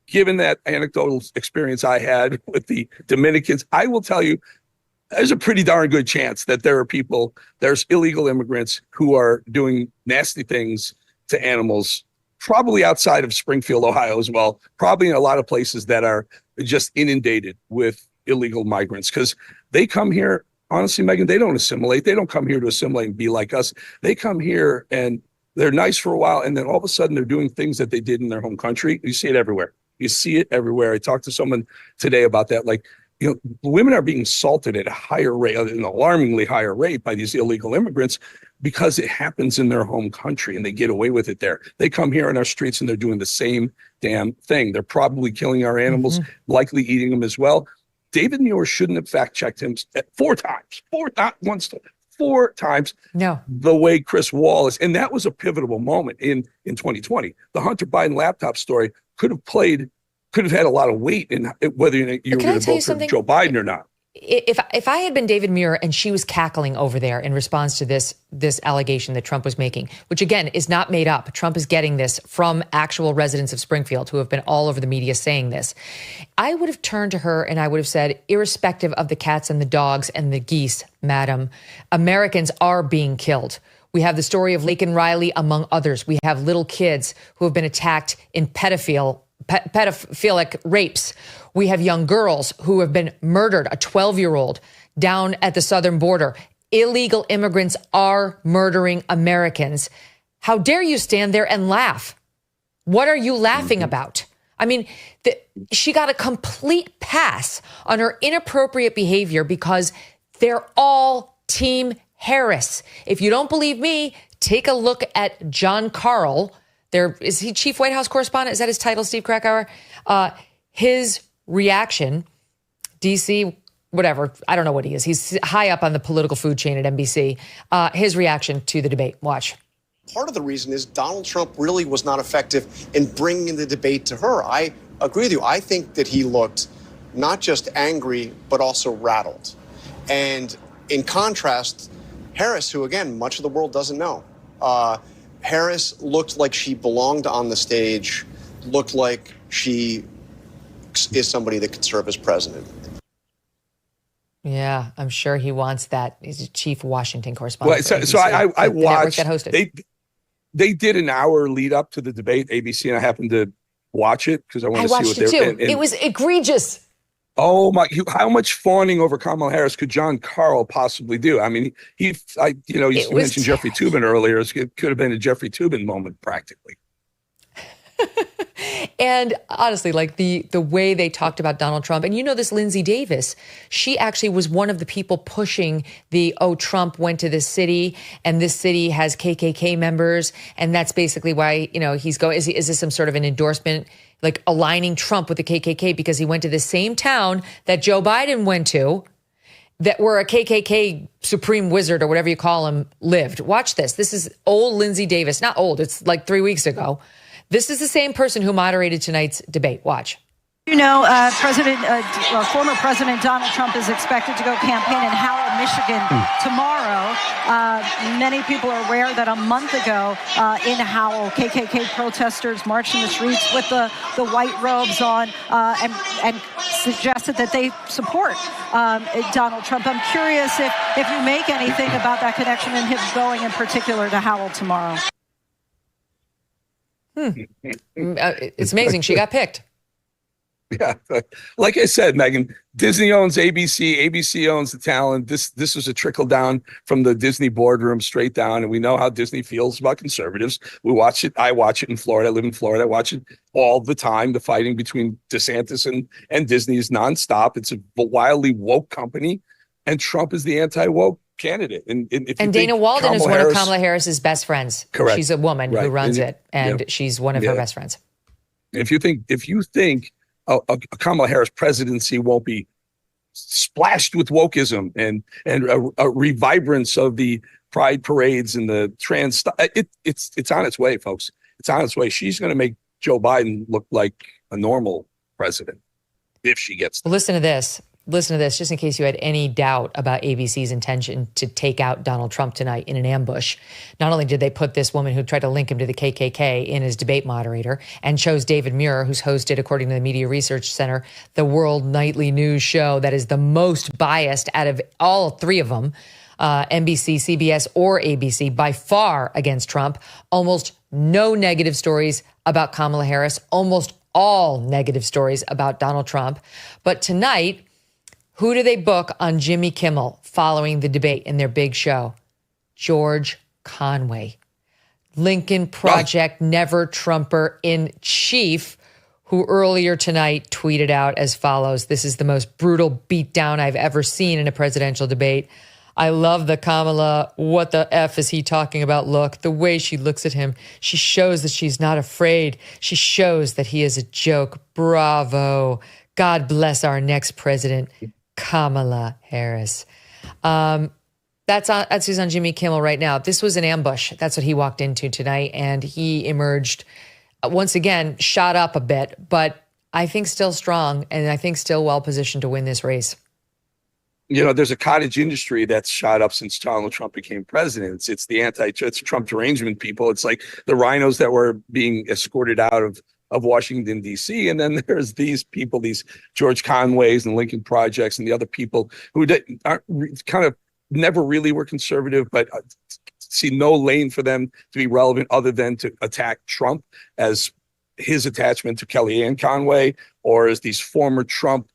given that anecdotal experience I had with the Dominicans, I will tell you, there's a pretty darn good chance that there's illegal immigrants who are doing nasty things to animals, probably outside of Springfield, Ohio as well, probably in a lot of places that are just inundated with illegal migrants, because they come here, honestly, Megyn, they don't assimilate. They don't come here to assimilate and be like us. They come here and they're nice for a while, and then all of a sudden they're doing things that they did in their home country. You see it everywhere. You see it everywhere. I talked to someone today about that. Like, women are being assaulted at a higher rate, an alarmingly higher rate by these illegal immigrants because it happens in their home country and they get away with it there. They come here in our streets and they're doing the same damn thing. They're probably killing our animals, likely eating them as well. David Muir shouldn't have fact-checked him 4 times, not once, 4 times. No. The way Chris Wallace, and that was a pivotal moment in 2020. The Hunter Biden laptop story could have had a lot of weight in whether you were going to vote for Joe Biden or not. If I had been David Muir and she was cackling over there in response to this allegation that Trump was making, which again is not made up. Trump is getting this from actual residents of Springfield who have been all over the media saying this. I would have turned to her and I would have said, irrespective of the cats and the dogs and the geese, madam, Americans are being killed. We have the story of Laken Riley, among others. We have little kids who have been attacked in pedophilic rapes. We have young girls who have been murdered, a 12-year-old down at the southern border. Illegal immigrants are murdering Americans. How dare you stand there and laugh? What are you laughing about? I mean, she got a complete pass on her inappropriate behavior because they're all Team Harris. If you don't believe me, take a look at John Karl. Is he chief White House correspondent? Is that his title, Steve Krakauer? His reaction, DC, whatever, I don't know what he is. He's high up on the political food chain at NBC. His reaction to the debate. Watch. Part of the reason is Donald Trump really was not effective in bringing the debate to her. I agree with you. I think that he looked not just angry, but also rattled. And in contrast, Harris, who, again, much of the world doesn't know, Harris looked like she belonged on the stage, looked like she is somebody that could serve as president. Yeah, I'm sure he wants that. He's a chief Washington correspondent. Well, so I watched. They did an hour lead up to the debate, ABC, and I happened to watch it because I wanted to see what they were. It was egregious. Oh my! How much fawning over Kamala Harris could John Karl possibly do? I mean, you mentioned Jeffrey Toobin earlier. It could have been a Jeffrey Toobin moment, practically. And honestly, like the way they talked about Donald Trump, and this Lindsay Davis, she actually was one of the people pushing Trump went to this city and this city has KKK members. And that's basically why, he's going, is this some sort of an endorsement, like aligning Trump with the KKK because he went to the same town that Joe Biden went to, that where a KKK supreme wizard or whatever you call him lived. Watch this. This is old Lindsay Davis. Not old. It's like 3 weeks ago. This is the same person who moderated tonight's debate. Watch. Former President Donald Trump is expected to go campaign in Howell, Michigan tomorrow. Many people are aware that a month ago in Howell, KKK protesters marched in the streets with the white robes on and suggested that they support Donald Trump. I'm curious if you make anything about that connection and him going in particular to Howell tomorrow. It's amazing. She got picked. Yeah. Like I said, Megyn, Disney owns ABC. ABC owns the talent. This was a trickle down from the Disney boardroom straight down. And we know how Disney feels about conservatives. We watch it. I watch it in Florida. I live in Florida. I watch it all the time. The fighting between DeSantis and Disney is nonstop. It's a wildly woke company. And Trump is the anti-woke candidate. And Dana Walden is one of Kamala Harris's best friends. Correct. She's a woman who runs it, and she's one of her best friends. If you think a Kamala Harris presidency won't be splashed with wokeism and a revibrance of the pride parades and the trans, it's on its way, folks. It's on its way. She's going to make Joe Biden look like a normal president if she gets there. Listen to this. listen to this, just in case you had any doubt about ABC's intention to take out Donald Trump tonight in an ambush. Not only did they put this woman who tried to link him to the KKK in as debate moderator and chose David Muir, who's hosted, according to the Media Research Center, the world nightly news show that is the most biased out of all three of them, NBC, CBS, or ABC, by far against Trump. Almost no negative stories about Kamala Harris, almost all negative stories about Donald Trump. But tonight, who do they book on Jimmy Kimmel following the debate in their big show? George Conway, Lincoln Project Never Trumper in chief, who earlier tonight tweeted out as follows: "This is the most brutal beatdown I've ever seen in a presidential debate. I love the Kamala, what the F is he talking about look. The way she looks at him, she shows that she's not afraid. She shows that he is a joke. Bravo. God bless our next president, Kamala Harris." That's who's on Jimmy Kimmel right now. This was an ambush. That's what he walked into tonight. And he emerged, once again, shot up a bit, but I think still strong and I think still well positioned to win this race. You know, there's a cottage industry that's shot up since Donald Trump became president. It's the it's Trump derangement people. It's like the rhinos that were being escorted out of Washington, D.C. And then there's these people, these George Conways and Lincoln Projects and the other people who aren't kind of never really were conservative, but see no lane for them to be relevant other than to attack Trump as his attachment to Kellyanne Conway, or as these former Trump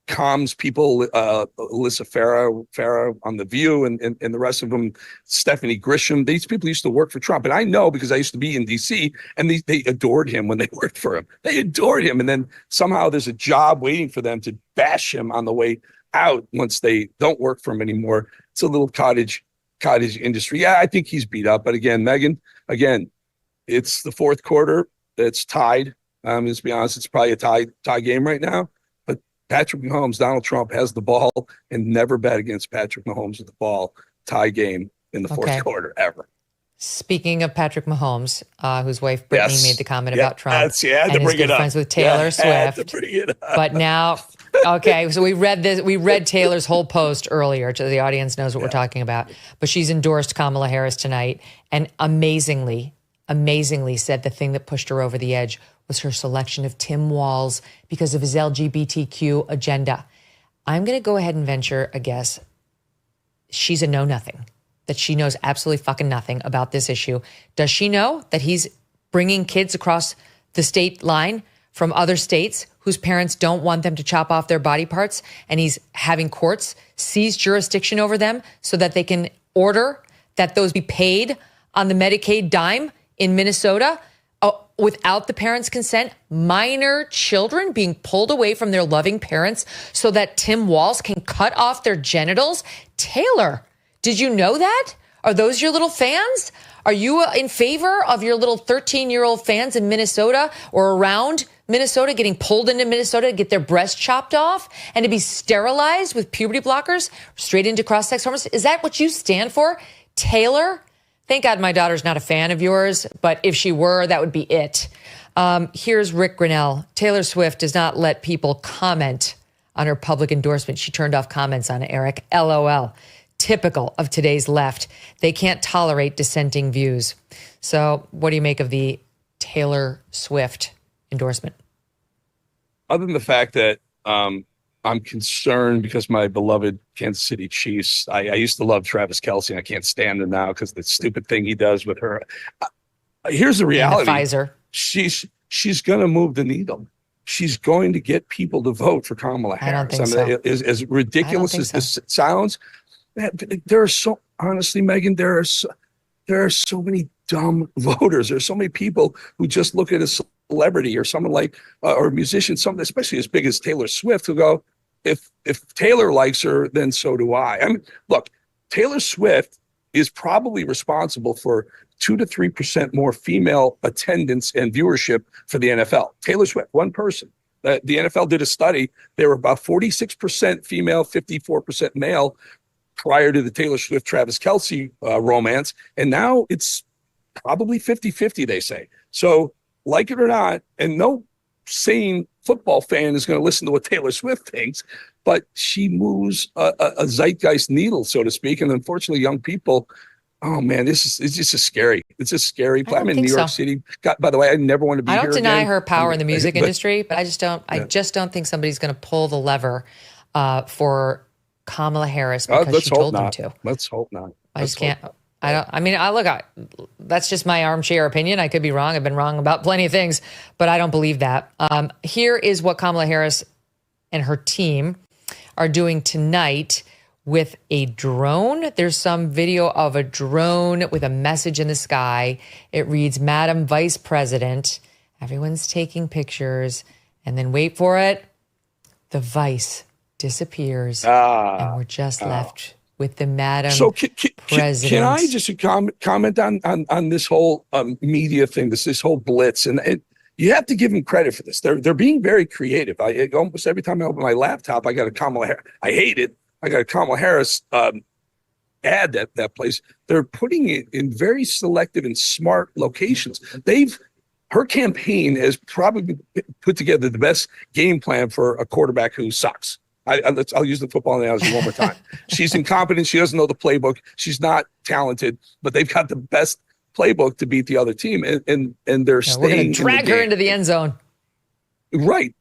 comms people, Alyssa Farah on The View, and the rest of them, Stephanie Grisham. These people used to work for Trump. And I know because I used to be in D.C., and they adored him when they worked for him. They adored him. And then somehow there's a job waiting for them to bash him on the way out once they don't work for him anymore. It's a little cottage industry. Yeah, I think he's beat up. But again, Megyn, it's the fourth quarter. It's tied. Let's be honest, it's probably a tie game right now. Patrick Mahomes, Donald Trump has the ball, and never bet against Patrick Mahomes with the ball. Tie game in the fourth quarter ever. Speaking of Patrick Mahomes, whose wife Brittany made the comment about Trump, had to and bring is good it up. friends with Taylor Swift. But now, so we read Taylor's whole post earlier, so the audience knows what we're talking about. But she's endorsed Kamala Harris tonight, and amazingly said the thing that pushed her over the edge was her selection of Tim Walz because of his LGBTQ agenda. I'm going to go ahead and venture a guess. She's a know-nothing, that she knows absolutely fucking nothing about this issue. Does she know that he's bringing kids across the state line from other states whose parents don't want them to chop off their body parts, and he's having courts seize jurisdiction over them so that they can order that those be paid on the Medicaid dime in Minnesota? Without the parents' consent, minor children being pulled away from their loving parents so that Tim Walz can cut off their genitals? Taylor, did you know that? Are those your little fans? Are you in favor of your little 13-year-old fans in Minnesota or around Minnesota getting pulled into Minnesota to get their breasts chopped off and to be sterilized with puberty blockers straight into cross-sex hormones? Is that what you stand for, Taylor? Thank God my daughter's not a fan of yours, but if she were, that would be it. Here's Rick Grinnell. Taylor Swift does not let people comment on her public endorsement. She turned off comments on Eric. LOL. Typical of today's left. They can't tolerate dissenting views. So what do you make of the Taylor Swift endorsement? Other than the fact that I'm concerned because my beloved Kansas City Chiefs, I used to love Travis Kelce, and I can't stand him now because the stupid thing he does with her. Here's the reality. And the Pfizer. She's going to move the needle. She's going to get people to vote for Kamala Harris. I don't think so. As ridiculous as this sounds, there are so, honestly, Megyn, there are so many dumb voters. There's so many people who just look at a celebrity or someone like, or a musician, someone especially as big as Taylor Swift, who go, if Taylor likes her, then so do I. I mean, look, Taylor Swift is probably responsible for 2 to 3% more female attendance and viewership for the NFL. Taylor Swift, one person. The NFL did a study. They were about 46% female, 54% male prior to the Taylor Swift, Travis Kelce romance. And now it's probably 50-50, they say. So like it or not, and no sane football fan is going to listen to what Taylor Swift thinks, but she moves a zeitgeist needle, so to speak. And unfortunately, young people, oh man, it's just scary. It's just scary. I'm in New York City. By the way, I never want to be here. I don't deny again. her power in the music industry, but I just don't. I just don't think somebody's going to pull the lever for Kamala Harris because she told them to. Let's hope not. I just can't. That's just my armchair opinion. I could be wrong. I've been wrong about plenty of things, but I don't believe that. Here is what Kamala Harris and her team are doing tonight with a drone. There's some video of a drone with a message in the sky. It reads, Madam Vice President. Everyone's taking pictures. And then wait for it. The vice disappears. And we're just left with the Madam President. Can I just comment on this whole media thing, this whole blitz? And you have to give them credit for this. They're being very creative. Almost every time I open my laptop, I got a Kamala Harris. I hate it. I got a Kamala Harris ad that place. They're putting it in very selective and smart locations. Her campaign has probably put together the best game plan for a quarterback who sucks. I'll use the football analogy one more time. She's incompetent. She doesn't know the playbook. She's not talented, but they've got the best playbook to beat the other team, and they're staying. We're going to drag her into the end zone. Right.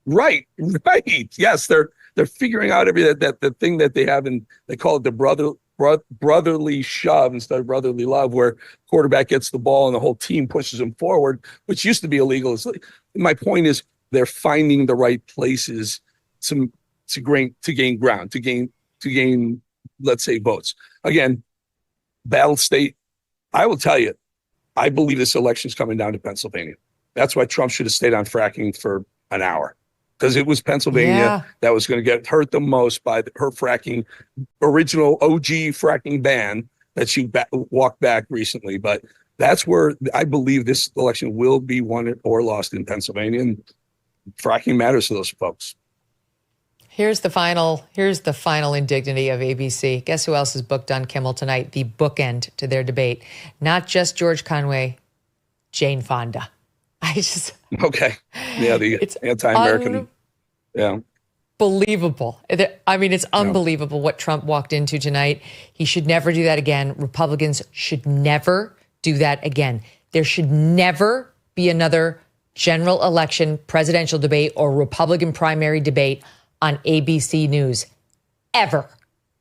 Yes, they're figuring out the thing that they have, and they call it the brotherly shove instead of brotherly love, where quarterback gets the ball and the whole team pushes him forward, which used to be illegal. My point is they're finding the right places to gain ground, to gain, let's say, votes. Again, battle state. I will tell you, I believe this election is coming down to Pennsylvania. That's why Trump should have stayed on fracking for an hour, because it was Pennsylvania that was going to get hurt the most by her fracking, original OG fracking ban that she walked back recently. But that's where I believe this election will be won or lost in Pennsylvania, and fracking matters to those folks. Here's the final indignity of ABC. Guess who else is booked on Kimmel tonight? The bookend to their debate. Not just George Conway, Jane Fonda. Okay. Yeah, it's anti-American. Unbelievable. I mean, it's unbelievable what Trump walked into tonight. He should never do that again. Republicans should never do that again. There should never be another general election, presidential debate, or Republican primary debate on ABC News, ever,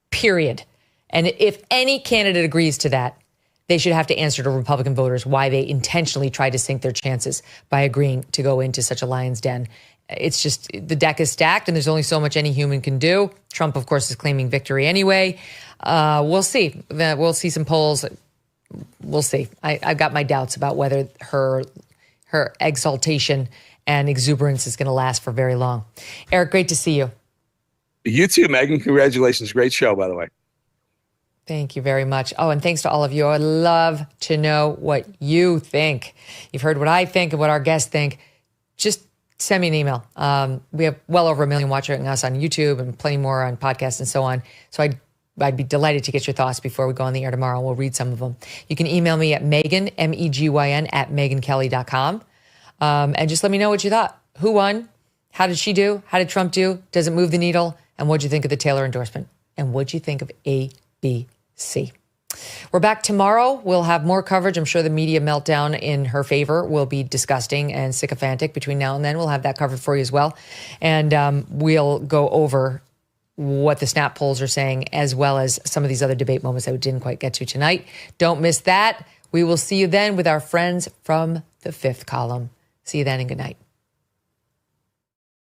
period. And if any candidate agrees to that, they should have to answer to Republican voters why they intentionally tried to sink their chances by agreeing to go into such a lion's den. It's just, the deck is stacked and there's only so much any human can do. Trump, of course, is claiming victory anyway. We'll see. We'll see some polls. We'll see. I've got my doubts about whether her exaltation and exuberance is going to last for very long. Eric, great to see you. You too, Megyn. Congratulations. Great show, by the way. Thank you very much. Oh, and thanks to all of you. I'd love to know what you think. You've heard what I think and what our guests think. Just send me an email. We have well over 1 million watching us on YouTube and plenty more on podcasts and so on. So I'd be delighted to get your thoughts before we go on the air tomorrow. We'll read some of them. You can email me at Megyn, MEGYN, at megynkelly.com. And just let me know what you thought. Who won? How did she do? How did Trump do? Does it move the needle? And what'd you think of the Taylor endorsement? And what'd you think of ABC? We're back tomorrow. We'll have more coverage. I'm sure the media meltdown in her favor will be disgusting and sycophantic. Between now and then, we'll have that covered for you as well. And we'll go over what the snap polls are saying, as well as some of these other debate moments that we didn't quite get to tonight. Don't miss that. We will see you then with our friends from the Fifth Column. See you then and good night.